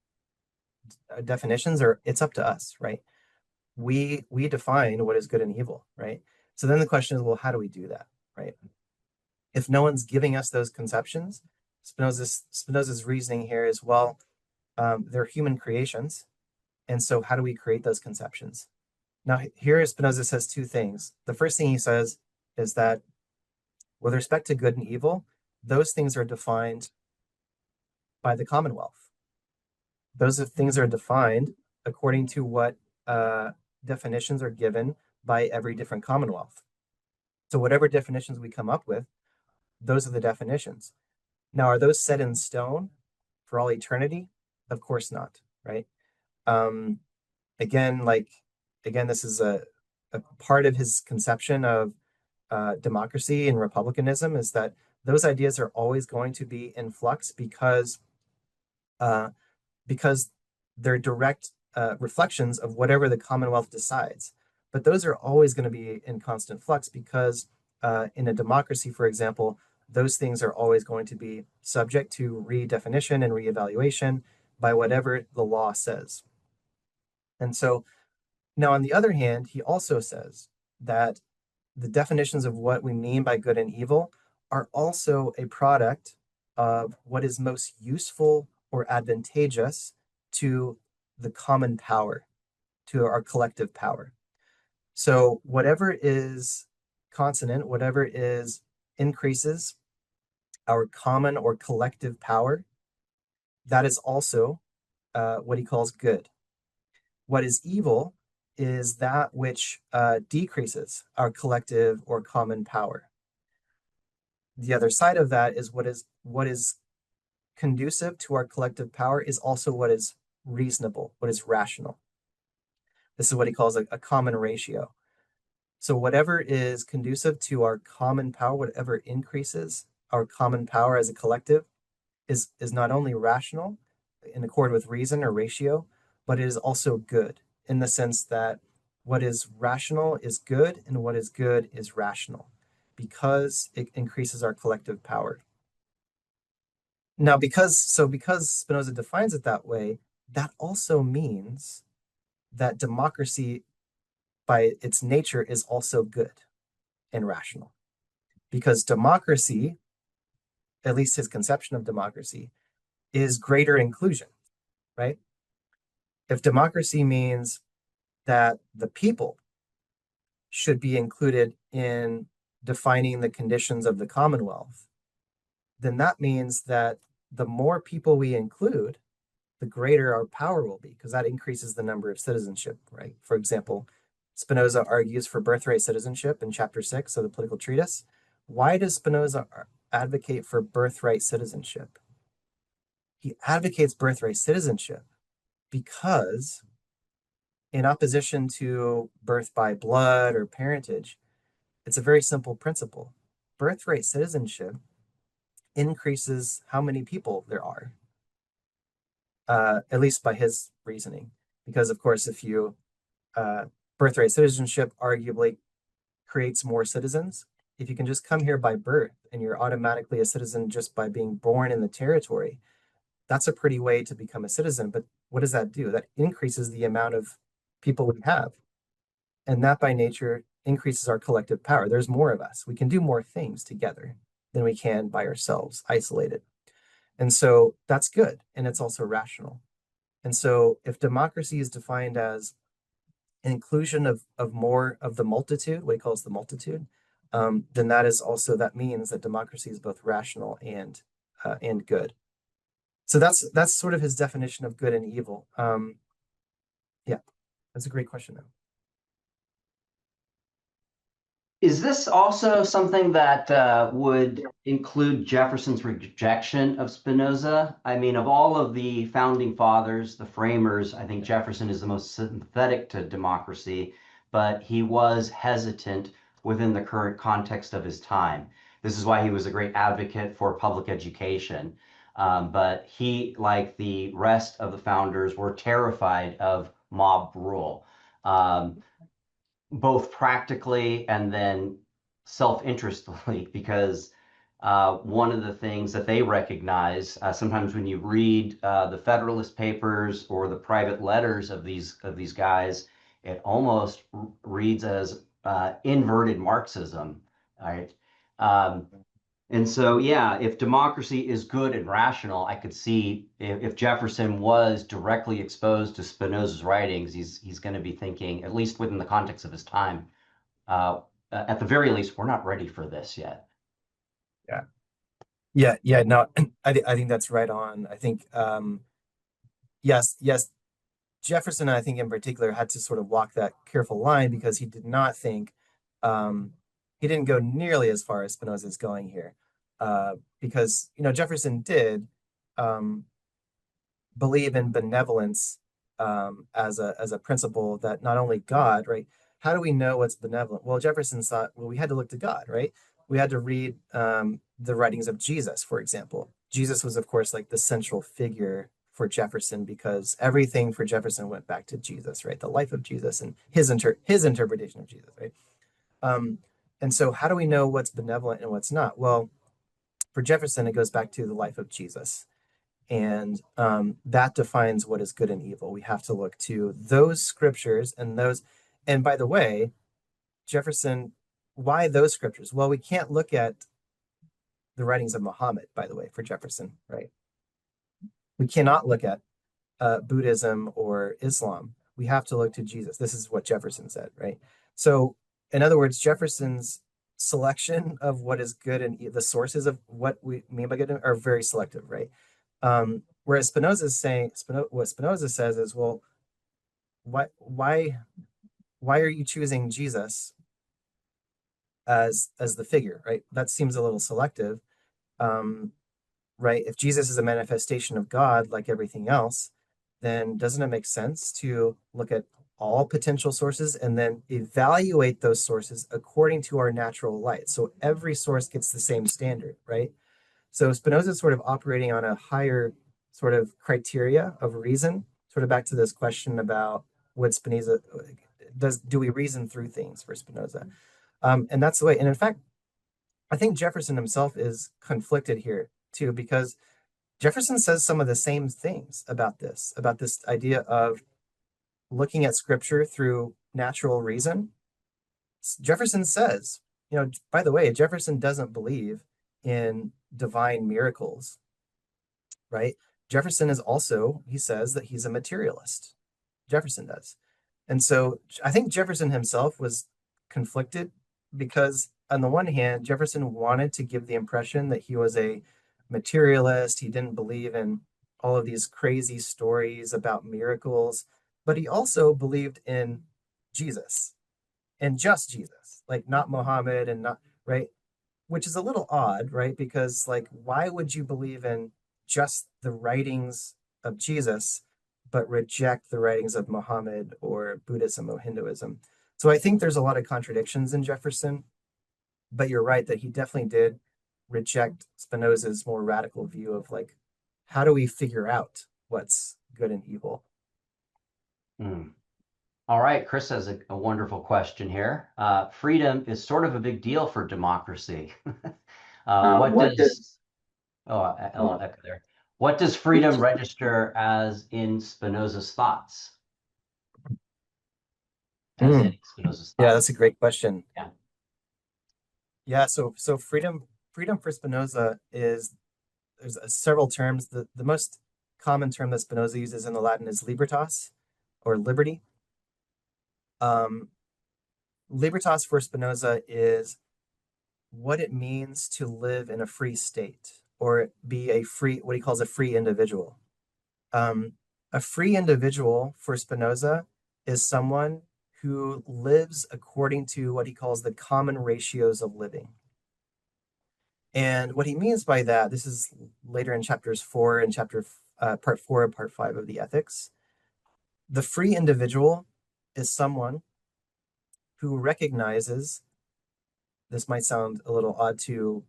definitions it's up to us, right? we define what is good and evil, right? So then the question is, well, how do we do that, right? If no one's giving us those conceptions, Spinoza's reasoning here is, well, they're human creations, and so how do we create those conceptions? Now, here Spinoza says two things. The first thing he says is that with respect to good and evil, those things are defined by the Commonwealth. Those things are defined according to what definitions are given by every different Commonwealth. So whatever definitions we come up with, those are the definitions. Now, are those set in stone for all eternity? Of course not, right? Again, this is a part of his conception of democracy and republicanism, is that those ideas are always going to be in flux because they're direct reflections of whatever the Commonwealth decides. But those are always going to be in constant flux because in a democracy, for example, those things are always going to be subject to redefinition and reevaluation by whatever the law says. And so now, on the other hand, he also says that the definitions of what we mean by good and evil are also a product of what is most useful or advantageous to the common power, to our collective power. So whatever is consonant, whatever is increases our common or collective power, that is also what he calls good. What is evil is that which decreases our collective or common power. The other side of that is what is conducive to our collective power is also what is reasonable, what is rational. This is what he calls a common ratio. So whatever is conducive to our common power, whatever increases our common power as a collective, is not only rational in accord with reason or ratio, but it is also good in the sense that what is rational is good and what is good is rational because it increases our collective power. Now, because Spinoza defines it that way, that also means that democracy by its nature is also good and rational. Because democracy, at least his conception of democracy, is greater inclusion, right? If democracy means that the people should be included in defining the conditions of the Commonwealth, then that means that the more people we include, the greater our power will be, because that increases the number of citizenship, right? For example, Spinoza argues for birthright citizenship in chapter 6 of the Political Treatise. Why does Spinoza advocate for birthright citizenship? He advocates birthright citizenship because, in opposition to birth by blood or parentage, it's a very simple principle. Birthright citizenship increases how many people there are, at least by his reasoning. Because, of course, if you birthright citizenship arguably creates more citizens. If you can just come here by birth and you're automatically a citizen just by being born in the territory, that's a pretty way to become a citizen. But what does that do? That increases the amount of people we have. And that by nature increases our collective power. There's more of us. We can do more things together than we can by ourselves, isolated. And so that's good. And it's also rational. And so if democracy is defined as inclusion of more of the multitude, what he calls the multitude, then that means that democracy is both rational and good. So that's sort of his definition of good and evil. Yeah, that's a great question though. Is this also something that would include Jefferson's rejection of Spinoza? I mean, of all of the founding fathers, the framers, I think Jefferson is the most sympathetic to democracy, but he was hesitant within the current context of his time. This is why he was a great advocate for public education. But he, like the rest of the founders, were terrified of mob rule. Both practically and then self-interestedly, because one of the things that they recognize, sometimes when you read the Federalist Papers or the private letters of these guys, it almost reads as inverted Marxism, right? Um, and so, yeah, if democracy is good and rational, I could see if Jefferson was directly exposed to Spinoza's writings, he's going to be thinking, at least within the context of his time, uh, at the very least, we're not ready for this yet. Yeah. Yeah. No, I think that's right on. I think, yes, Jefferson, I think in particular, had to sort of walk that careful line because he did not think, um, he didn't go nearly as far as Spinoza is going here. Because, Jefferson did, um, believe in benevolence, as a principle that not only God, right? How do we know what's benevolent? Well, Jefferson thought, well, we had to look to God, right? We had to read, the writings of Jesus, for example. Jesus was, of course, like the central figure for Jefferson because everything for Jefferson went back to Jesus, right? The life of Jesus and his interpretation of Jesus, right? Um, and so, how do we know what's benevolent and what's not? Well, for Jefferson, it goes back to the life of Jesus. And that defines what is good and evil. We have to look to those scriptures and those. And by the way, Jefferson, why those scriptures? Well, we can't look at the writings of Muhammad, by the way, for Jefferson, right? We cannot look at Buddhism or Islam. We have to look to Jesus. This is what Jefferson said, right? So, in other words, Jefferson's selection of what is good and the sources of what we mean by good are very selective, right? Whereas Spinoza is saying, what Spinoza says is, well, why are you choosing Jesus as the figure, right? That seems a little selective, um, right? If Jesus is a manifestation of God, like everything else, then doesn't it make sense to look at all potential sources and then evaluate those sources according to our natural light? So every source gets the same standard, right? So Spinoza is sort of operating on a higher sort of criteria of reason, sort of back to this question about what Spinoza do we reason through things for Spinoza? And that's the way. And in fact, I think Jefferson himself is conflicted here too, because Jefferson says some of the same things about this idea of looking at scripture through natural reason. Jefferson says, by the way, Jefferson doesn't believe in divine miracles, right? Jefferson is also, he says that he's a materialist. Jefferson does. And so I think Jefferson himself was conflicted because, on the one hand, Jefferson wanted to give the impression that he was a materialist. He didn't believe in all of these crazy stories about miracles, but he also believed in Jesus and just Jesus, like not Muhammad and not, right? Which is a little odd, right? Because, like, why would you believe in just the writings of Jesus, but reject the writings of Muhammad or Buddhism or Hinduism? So I think there's a lot of contradictions in Jefferson, but you're right that he definitely did reject Spinoza's more radical view of, like, how do we figure out what's good and evil? Hmm. All right, Chris has a wonderful question here. Freedom is sort of a big deal for democracy. What What does, does oh, I'll echo there. What does freedom register as in Spinoza's thoughts? As Mm, in Spinoza's yeah, that's a thoughts. great question. Yeah. Yeah, so freedom for Spinoza is there's several terms. The most common term that Spinoza uses in the Latin is libertas or liberty. Um, Libertas for Spinoza is what it means to live in a free state or be a free, what he calls a free individual. A free individual for Spinoza is someone who lives according to what he calls the common ratios of living. And what he means by that, this is later in chapters 4 and part 4 and part 5 of the Ethics. The free individual is someone who recognizes, this might sound a little odd to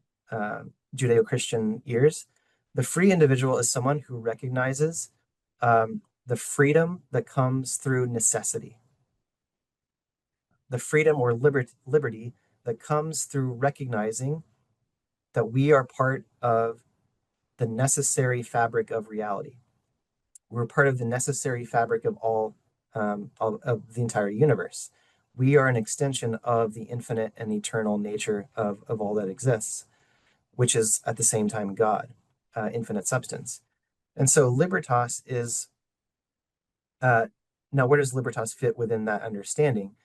Judeo-Christian ears. The free individual is someone who recognizes the freedom that comes through necessity, the freedom or liberty that comes through recognizing that we are part of the necessary fabric of reality. We're part of the necessary fabric of all of the entire universe. We are an extension of the infinite and eternal nature of all that exists, which is at the same time God, infinite substance. And so libertas is, now where does libertas fit within that understanding?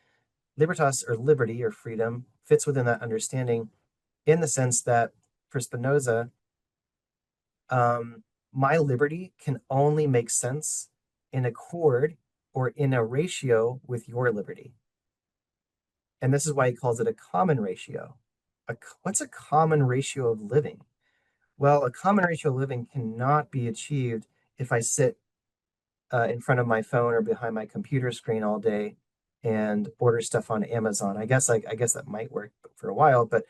Libertas, or liberty or freedom, fits within that understanding in the sense that for Spinoza, my liberty can only make sense in accord or in a ratio with your liberty. And this is why he calls it a common ratio. What's a common ratio of living? Well, a common ratio of living cannot be achieved if I sit in front of my phone or behind my computer screen all day and order stuff on Amazon. I guess that might work for a while, but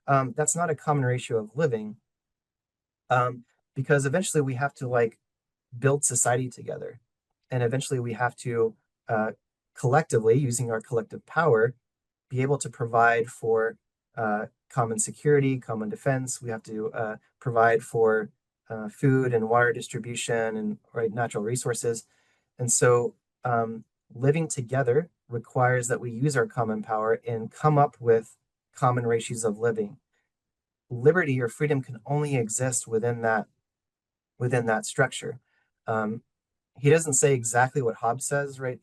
that's not a common ratio of living, because eventually we have to like build society together, and eventually we have to collectively, using our collective power, be able to provide for common security, common defense. We have to provide for food and water distribution and natural resources. And so living together requires that we use our common power and come up with common ratios of living. Liberty or freedom can only exist within that structure. He doesn't say exactly what Hobbes says, right?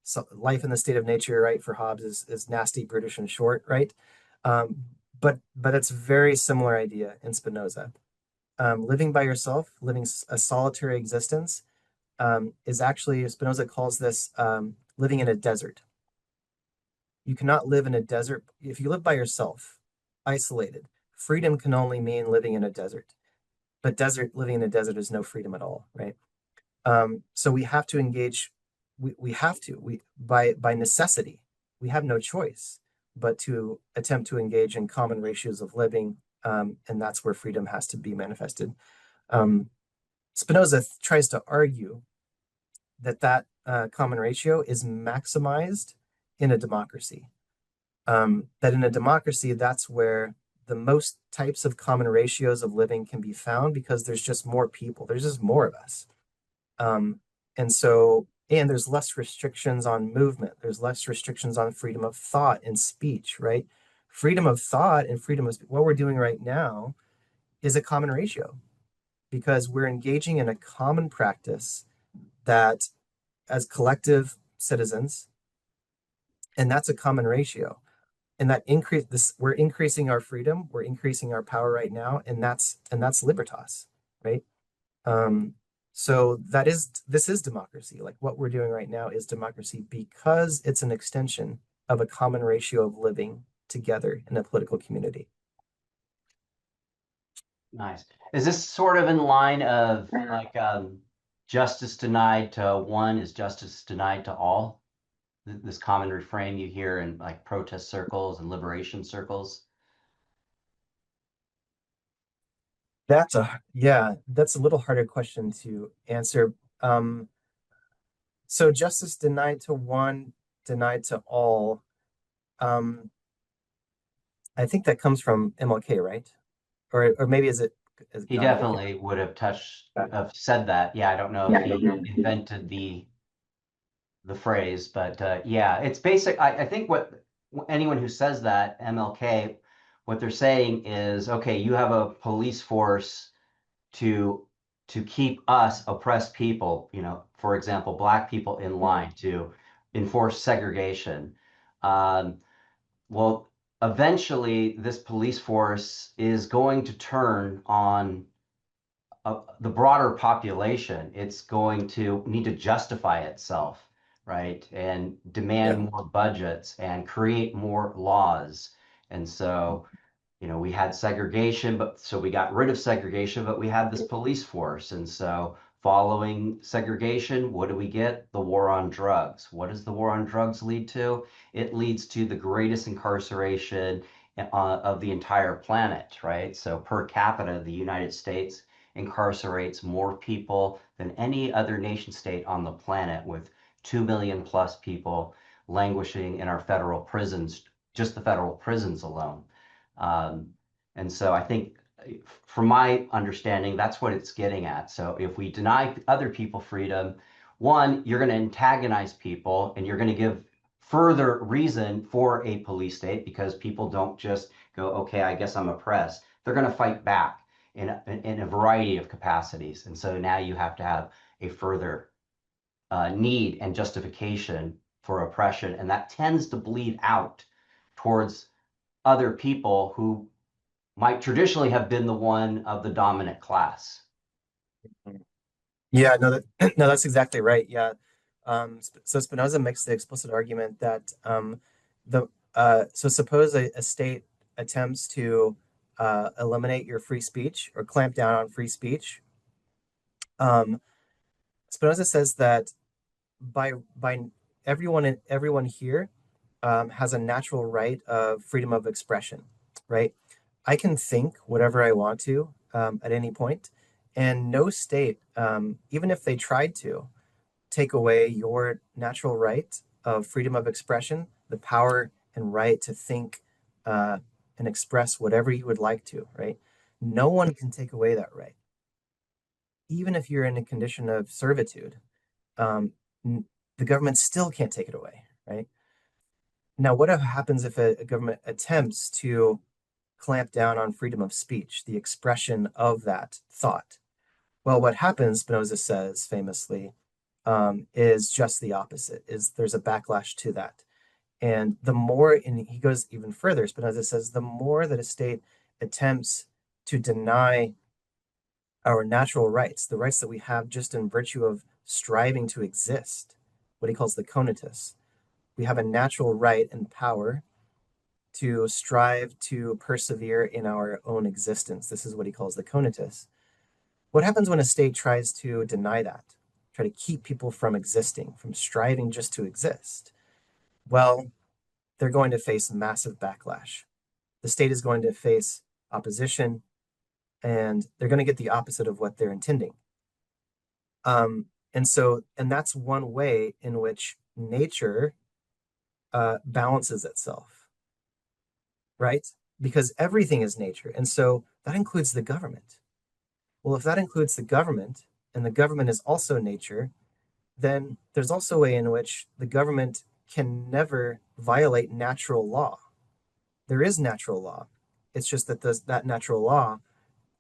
So life in the state of nature, right, for Hobbes is nasty, brutish, and short, right? But it's a very similar idea in Spinoza. Living by yourself, living a solitary existence, is actually, Spinoza calls this living in a desert. You cannot live in a desert. If you live by yourself, isolated, freedom can only mean living in a desert. But living in a desert is no freedom at all, right? So we have to engage. We have to. By necessity, we have no choice but to attempt to engage in common ratios of living, and that's where freedom has to be manifested. Spinoza tries to argue that common ratio is maximized in a democracy. That in a democracy, that's where the most types of common ratios of living can be found, because there's just more people. There's just more of us. And there's less restrictions on movement. There's less restrictions on freedom of thought and speech, right? Freedom of thought and freedom of speech, what we're doing right now is a common ratio, because we're engaging in a common practice that, as collective citizens, and that's a common ratio. And that we're increasing our freedom, we're increasing our power right now, and that's libertas, right? So this is democracy. Like what we're doing right now is democracy, because it's an extension of a common ratio of living together in a political community. Nice. Is this sort of in line of like justice denied to one is justice denied to all? This common refrain you hear in like protest circles and liberation circles? That's a little harder question to answer. So justice denied to one, denied to all. I think that comes from MLK, right? Or maybe is He Gandhi? definitely would have said that. Yeah, I don't know if he invented the phrase, but yeah, it's basic. I think what anyone who says that, MLK, what they're saying is, okay, you have a police force to keep us oppressed people, for example, black people in line, to enforce segregation. Well, eventually, this police force is going to turn on the broader population. It's going to need to justify itself, right? And demand more budgets and create more laws. And so, we had segregation, but so we got rid of segregation, but we had this police force. And so following segregation, what do we get? The war on drugs. What does the war on drugs lead to? It leads to the greatest incarceration of the entire planet, right? So per capita, the United States incarcerates more people than any other nation state on the planet, with 2 million plus people languishing in our federal prisons, just the federal prisons alone. And so I think, from my understanding, that's what it's getting at. So if we deny other people freedom, One, you're going to antagonize people and you're going to give further reason for a police state, because people don't just go, okay, I guess I'm oppressed. They're going to fight back in a variety of capacities. And so now you have to have a further need and justification for oppression. And that tends to bleed out towards other people who might traditionally have been the one of the dominant class. Yeah, no, no, that's exactly right. Yeah. So Spinoza makes the explicit argument that so suppose a state attempts to eliminate your free speech or clamp down on free speech. Um, Spinoza says that by everyone here has a natural right of freedom of expression, right? I can think whatever I want to at any point, and no state, even if they tried to, take away your natural right of freedom of expression, the power and right to think and express whatever you would like to, right? No one can take away that right. Even if you're in a condition of servitude, um, the government still can't take it away, right? Now, what happens if a government attempts to clamp down on freedom of speech, the expression of that thought? Well, what happens, Spinoza says famously, is just the opposite. Is there's a backlash to that, and the more, and he goes even further. Spinoza says the more that a state attempts to deny our natural rights, the rights that we have just in virtue of striving to exist, what he calls the conatus. We have a natural right and power to strive to persevere in our own existence. This is what he calls the conatus. What happens when a state tries to deny that, try to keep people from existing, from striving just to exist? Well, they're going to face massive backlash. The state is going to face opposition, and they're going to get the opposite of what they're intending. And that's one way in which nature balances itself, right? Because everything is nature. And so that includes the government. Well, if that includes the government, and the government is also nature, then there's also a way in which the government can never violate natural law. There is natural law. It's just that that natural law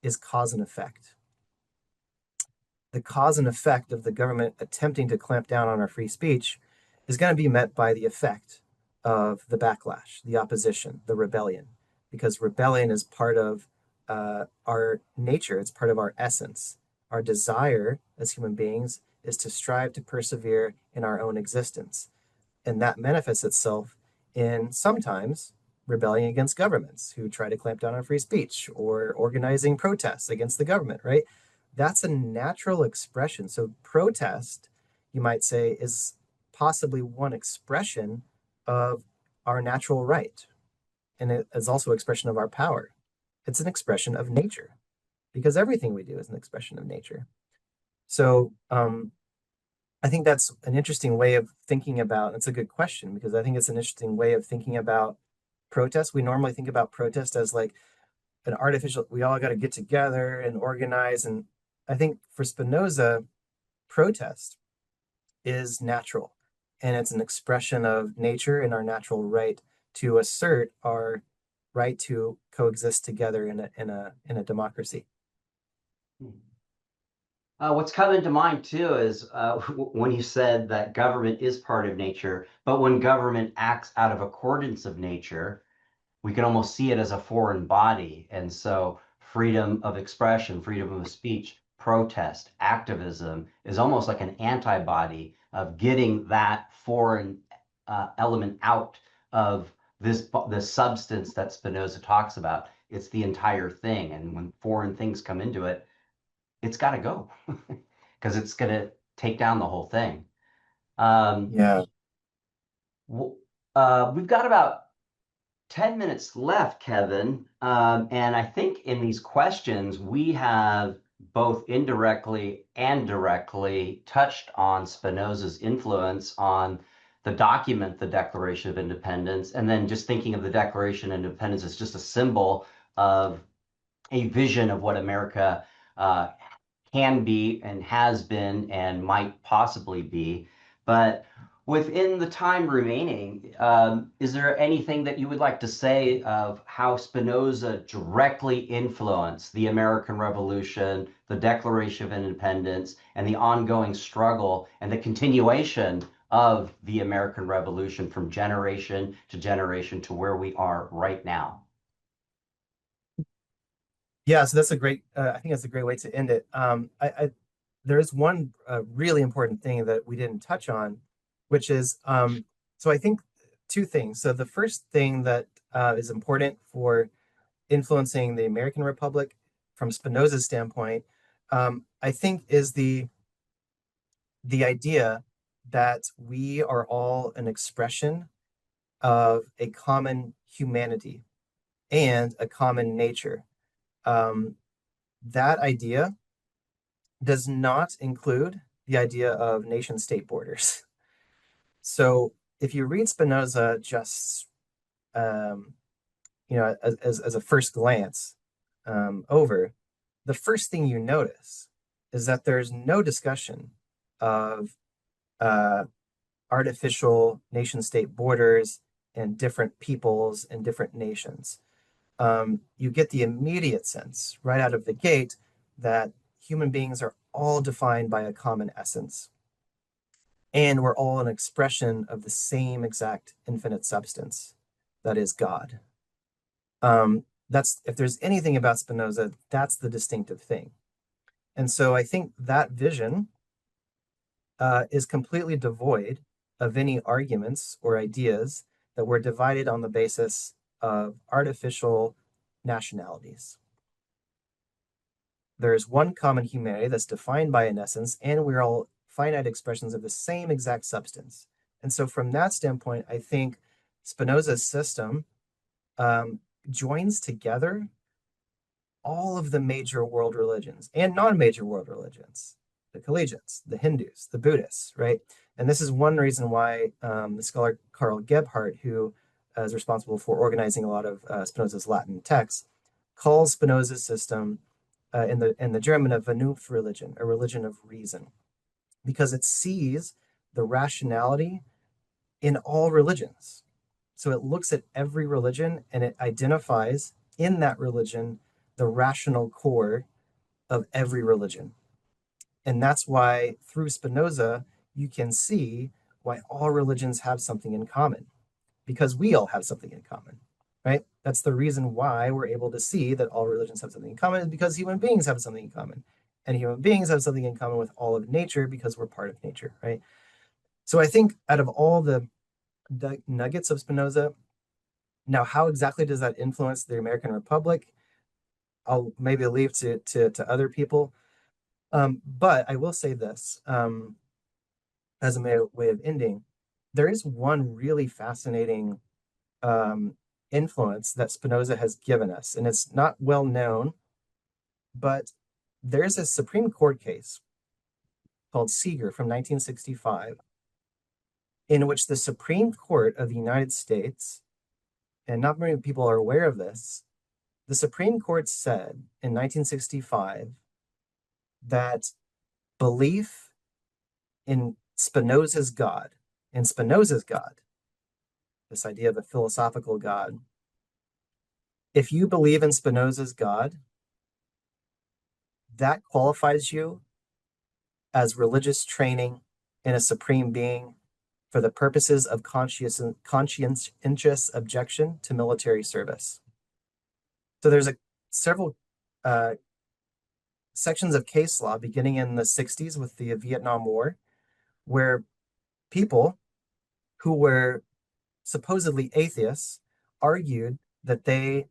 is cause and effect. The cause and effect of the government attempting to clamp down on our free speech is going to be met by the effect of the backlash, the opposition, the rebellion, because rebellion is part of our nature. It's part of our essence. Our desire as human beings is to strive to persevere in our own existence. And that manifests itself in sometimes rebelling against governments who try to clamp down on free speech, or organizing protests against the government, right? That's a natural expression. So protest, you might say, is possibly one expression of our natural right. And it is also expression of our power. It's an expression of nature, because everything we do is an expression of nature. So I think that's an interesting way of thinking about, it's a good question, because I think it's an interesting way of thinking about protest. We normally think about protest as like an artificial, we all got to get together and organize. And I think for Spinoza, protest is natural, and it's an expression of nature and our natural right to assert our right to coexist together in a democracy. What's coming to mind too is when you said that government is part of nature, but when government acts out of accordance of nature, we can almost see it as a foreign body. And so freedom of expression, freedom of speech, protest, activism is almost like an antibody of getting that foreign element out of this substance that Spinoza talks about. It's the entire thing. And when foreign things come into it, it's got to go because it's going to take down the whole thing. Yeah. We've got about 10 minutes left, Kevin. And I think in these questions, we have both indirectly and directly touched on Spinoza's influence on the document, the Declaration of Independence, and then just thinking of the Declaration of Independence as just a symbol of a vision of what America can be and has been and might possibly be. But within the time remaining, is there anything that you would like to say of how Spinoza directly influenced the American Revolution, the Declaration of Independence, and the ongoing struggle and the continuation of the American Revolution from generation to where we are right now? Yeah, so that's a great. I think that's a great way to end it. There is one really important thing that we didn't touch on, which is so I think two things. So the first thing that is important for influencing the American Republic from Spinoza's standpoint, I think, is the idea that we are all an expression of a common humanity and a common nature. Um, that idea does not include the idea of nation state borders. So if you read Spinoza just um, as a first glance over, the first thing you notice is that there's no discussion of uh, artificial nation state borders and different peoples and different nations. You get the immediate sense right out of the gate that human beings are all defined by a common essence. And we're all an expression of the same exact infinite substance that is God. That's if there's anything about Spinoza, that's the distinctive thing. And so I think that vision is completely devoid of any arguments or ideas that were divided on the basis of artificial nationalities. There is one common humanity that's defined by an essence, and we're all finite expressions of the same exact substance. And so, from that standpoint, I think Spinoza's system joins together all of the major world religions and non-major world religions, the collegians, the Hindus, the Buddhists, right? And this is one reason why the scholar Karl Gebhardt, who is responsible for organizing a lot of Spinoza's Latin texts, calls Spinoza's system in the German a Vernunft religion, a religion of reason, because it sees the rationality in all religions. So it looks at every religion and it identifies in that religion the rational core of every religion. And that's why through Spinoza, you can see why all religions have something in common, because we all have something in common, right? That's the reason why we're able to see that all religions have something in common, is because human beings have something in common. And human beings have something in common with all of nature because we're part of nature, right? So I think out of all the nuggets of Spinoza, now how exactly does that influence the American Republic? I'll maybe leave to other people. But I will say this as a way of ending. There is one really fascinating influence that Spinoza has given us, and it's not well known, but there's a Supreme Court case called Seeger from 1965, in which the Supreme Court of the United States, and not many people are aware of this, the Supreme Court said in 1965 that belief in Spinoza's God, this idea of a philosophical God, if you believe in Spinoza's God, that qualifies you as religious training in a supreme being for the purposes of conscientious objection to military service. So there's several sections of case law beginning in the 60s with the Vietnam War, where people who were supposedly atheists argued that they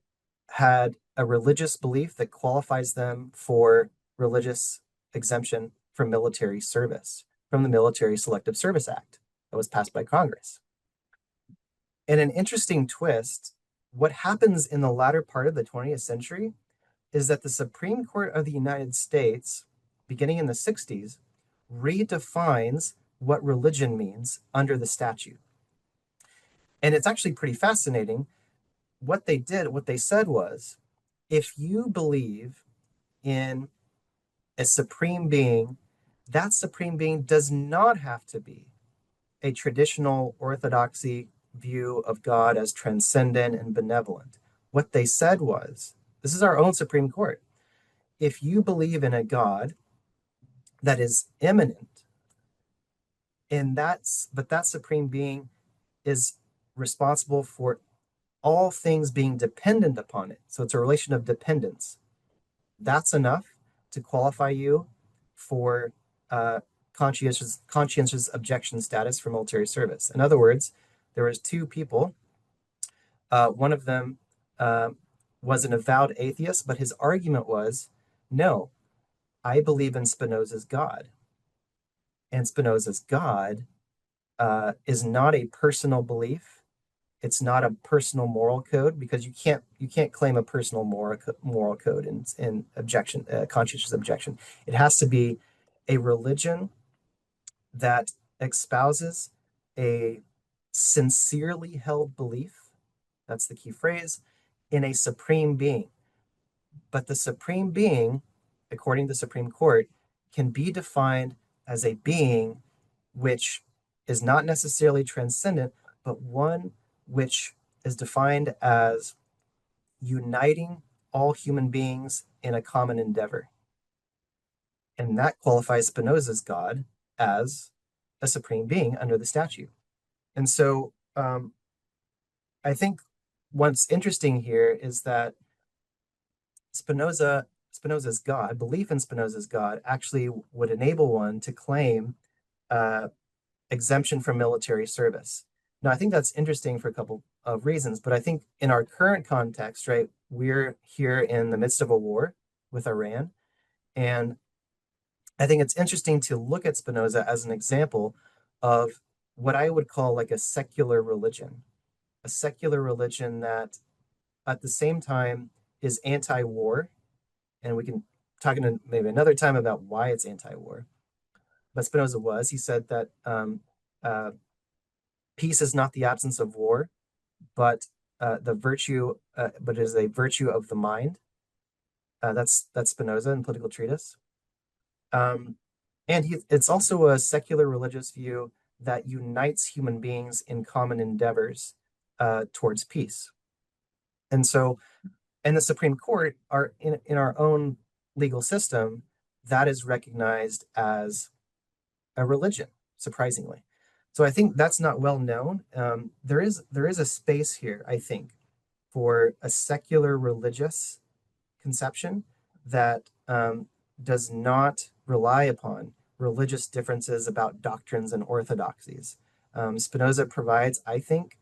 had a religious belief that qualifies them for religious exemption from military service from the Military Selective Service Act that was passed by Congress. In an interesting twist, what happens in the latter part of the 20th century is that the Supreme Court of the United States, beginning in the 60s, redefines what religion means under the statute. And it's actually pretty fascinating. What they said was, if you believe in a supreme being, that supreme being does not have to be a traditional orthodoxy view of God as transcendent and benevolent. What they said was, this is our own Supreme Court. If you believe in a God that is immanent, but that supreme being is responsible for all things being dependent upon it. So it's a relation of dependence. That's enough to qualify you for conscientious objection status for military service. In other words, there was two people. One of them was an avowed atheist, but his argument was, no, I believe in Spinoza's God. And Spinoza's God is not a personal belief. It's not a personal moral code, because you can't claim a personal moral code in objection, conscientious objection. It has to be a religion that espouses a sincerely held belief. That's the key phrase, in a supreme being. But the supreme being, according to the Supreme Court, can be defined as a being which is not necessarily transcendent, but one which is defined as uniting all human beings in a common endeavor. And that qualifies Spinoza's God as a supreme being under the statute. And so I think what's interesting here is that Spinoza's God, belief in Spinoza's God, actually would enable one to claim exemption from military service. Now, I think that's interesting for a couple of reasons, but I think in our current context, right, we're here in the midst of a war with Iran, and I think it's interesting to look at Spinoza as an example of what I would call like a secular religion that at the same time is anti-war, and we can talk in maybe another time about why it's anti-war. But Spinoza he said that peace is not the absence of war, but but it is a virtue of the mind. That's Spinoza in Political Treatise. And it's also a secular religious view that unites human beings in common endeavors towards peace. And so, in the Supreme Court, in our own legal system, that is recognized as a religion, surprisingly. So I think that's not well known. There is a space here, I think, for a secular religious conception that does not rely upon religious differences about doctrines and orthodoxies. Spinoza provides, I think,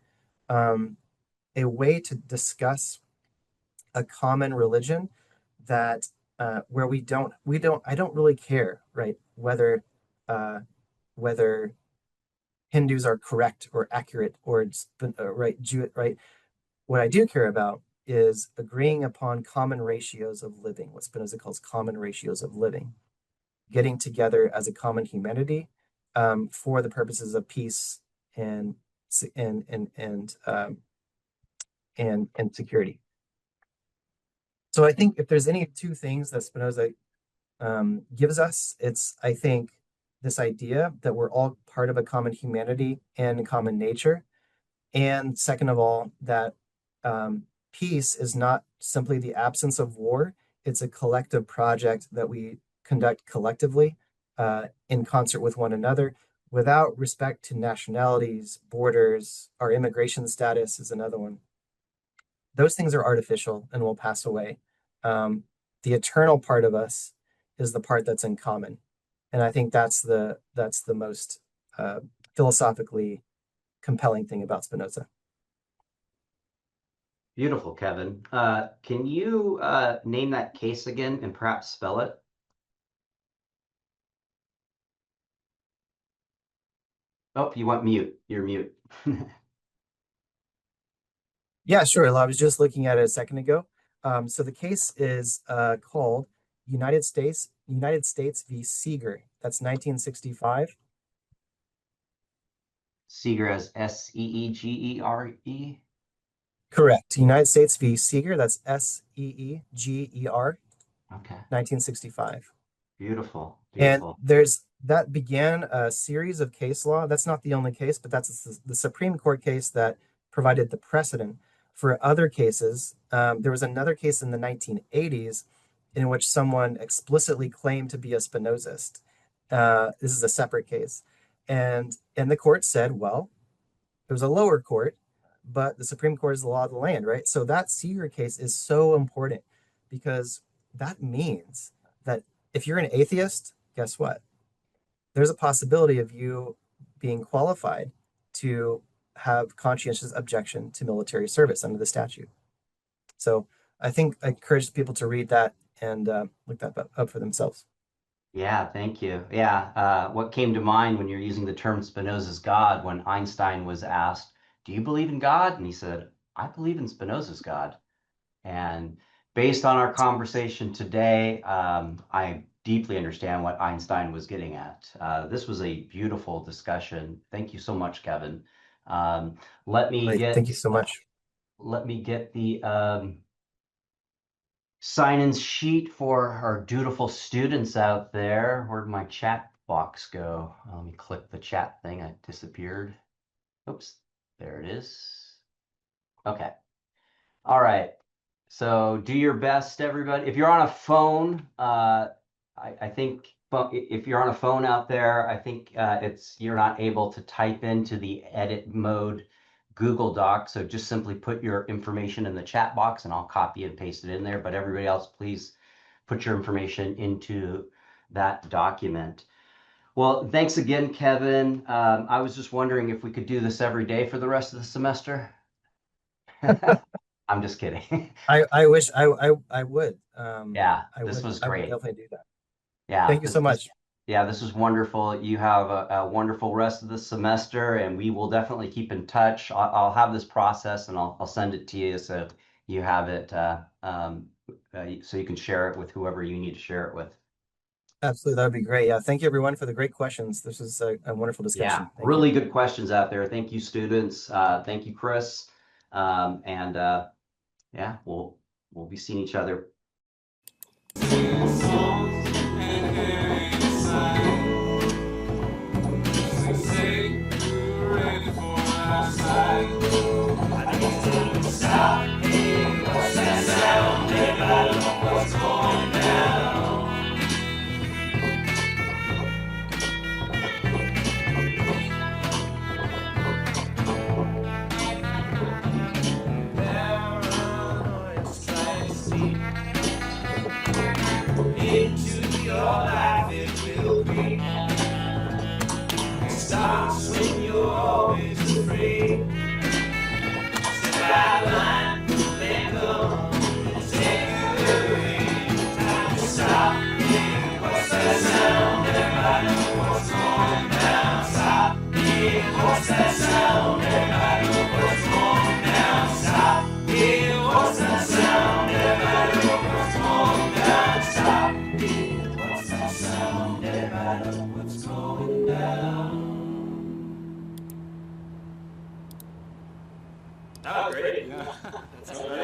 a way to discuss a common religion that where I don't really care, right, whether Hindus are correct or accurate or right. What I do care about is agreeing upon common ratios of living, what Spinoza calls common ratios of living, getting together as a common humanity for the purposes of peace and security. So I think if there's any two things that Spinoza gives us, it's, I think, this idea that we're all part of a common humanity and common nature. And second of all, that peace is not simply the absence of war. It's a collective project that we conduct collectively in concert with one another, without respect to nationalities, borders. Our immigration status is another one. Those things are artificial and will pass away. The eternal part of us is the part that's in common. And I think that's the most philosophically compelling thing about Spinoza. Beautiful, Kevin. Can you name that case again and perhaps spell it? Oh, you went mute. You're mute. Yeah, sure. I was just looking at it a second ago. So the case is called United States v. Seeger. That's 1965. Seeger as Seegere? Correct. United States v. Seeger. That's Seeger. Okay. 1965. Beautiful, And beautiful. that began a series of case law. That's not the only case, but that's the Supreme Court case that provided the precedent for other cases. There was another case in the 1980s in which someone explicitly claimed to be a Spinozist. This is a separate case. And the court said, well, it was a lower court, but the Supreme Court is the law of the land, right? So that Seeger case is so important because that means that if you're an atheist, guess what? There's a possibility of you being qualified to have conscientious objection to military service under the statute. So I think I encourage people to read that and look that up for themselves. Yeah, thank you. Yeah, what came to mind when you're using the term Spinoza's God, when Einstein was asked, "Do you believe in God?" And he said, "I believe in Spinoza's God." And based on our conversation today, I deeply understand what Einstein was getting at. This was a beautiful discussion. Thank you so much, Kevin. Let me Great. Thank you get so much. the sign-in sheet for our dutiful students out there. Where'd my chat box go? Let me click the chat thing. It disappeared. Oops, there it is. Okay. All right. So do your best, everybody. If you're on a phone, I think if you're on a phone out there, I think you're not able to type into the edit mode Google Doc. So just simply put your information in the chat box and I'll copy and paste it in there. But everybody else, please put your information into that document. Well, thanks again, Kevin. I was just wondering if we could do this every day for the rest of the semester. I'm just kidding. I wish I would. Yeah, I this would was I would great. definitely do that. Yeah, Thank you so much. this is wonderful. You have a wonderful rest of the semester, and we will definitely keep in touch. I'll have this process, and I'll send it to you so you have it, so you can share it with whoever you need to share it with. Absolutely, that would be great. Yeah, thank you everyone for the great questions. This was a wonderful Yeah, discussion. Thank you. really good questions out there. Thank you, students. Thank you, Chris. And yeah, we'll be seeing each other. Into your life it will be. It starts when you're always afraid. Step out of line, then go and take you away. Time to stop. Yeah, what's that sound? Everybody know what's going down. Stop. Yeah, what's that sound? Everybody know what's going down. Stop. Yeah, what's that sound? Everybody know what's going down. Stop. What's that sound? Everybody know what's going down. Oh, great. Yeah. That's great.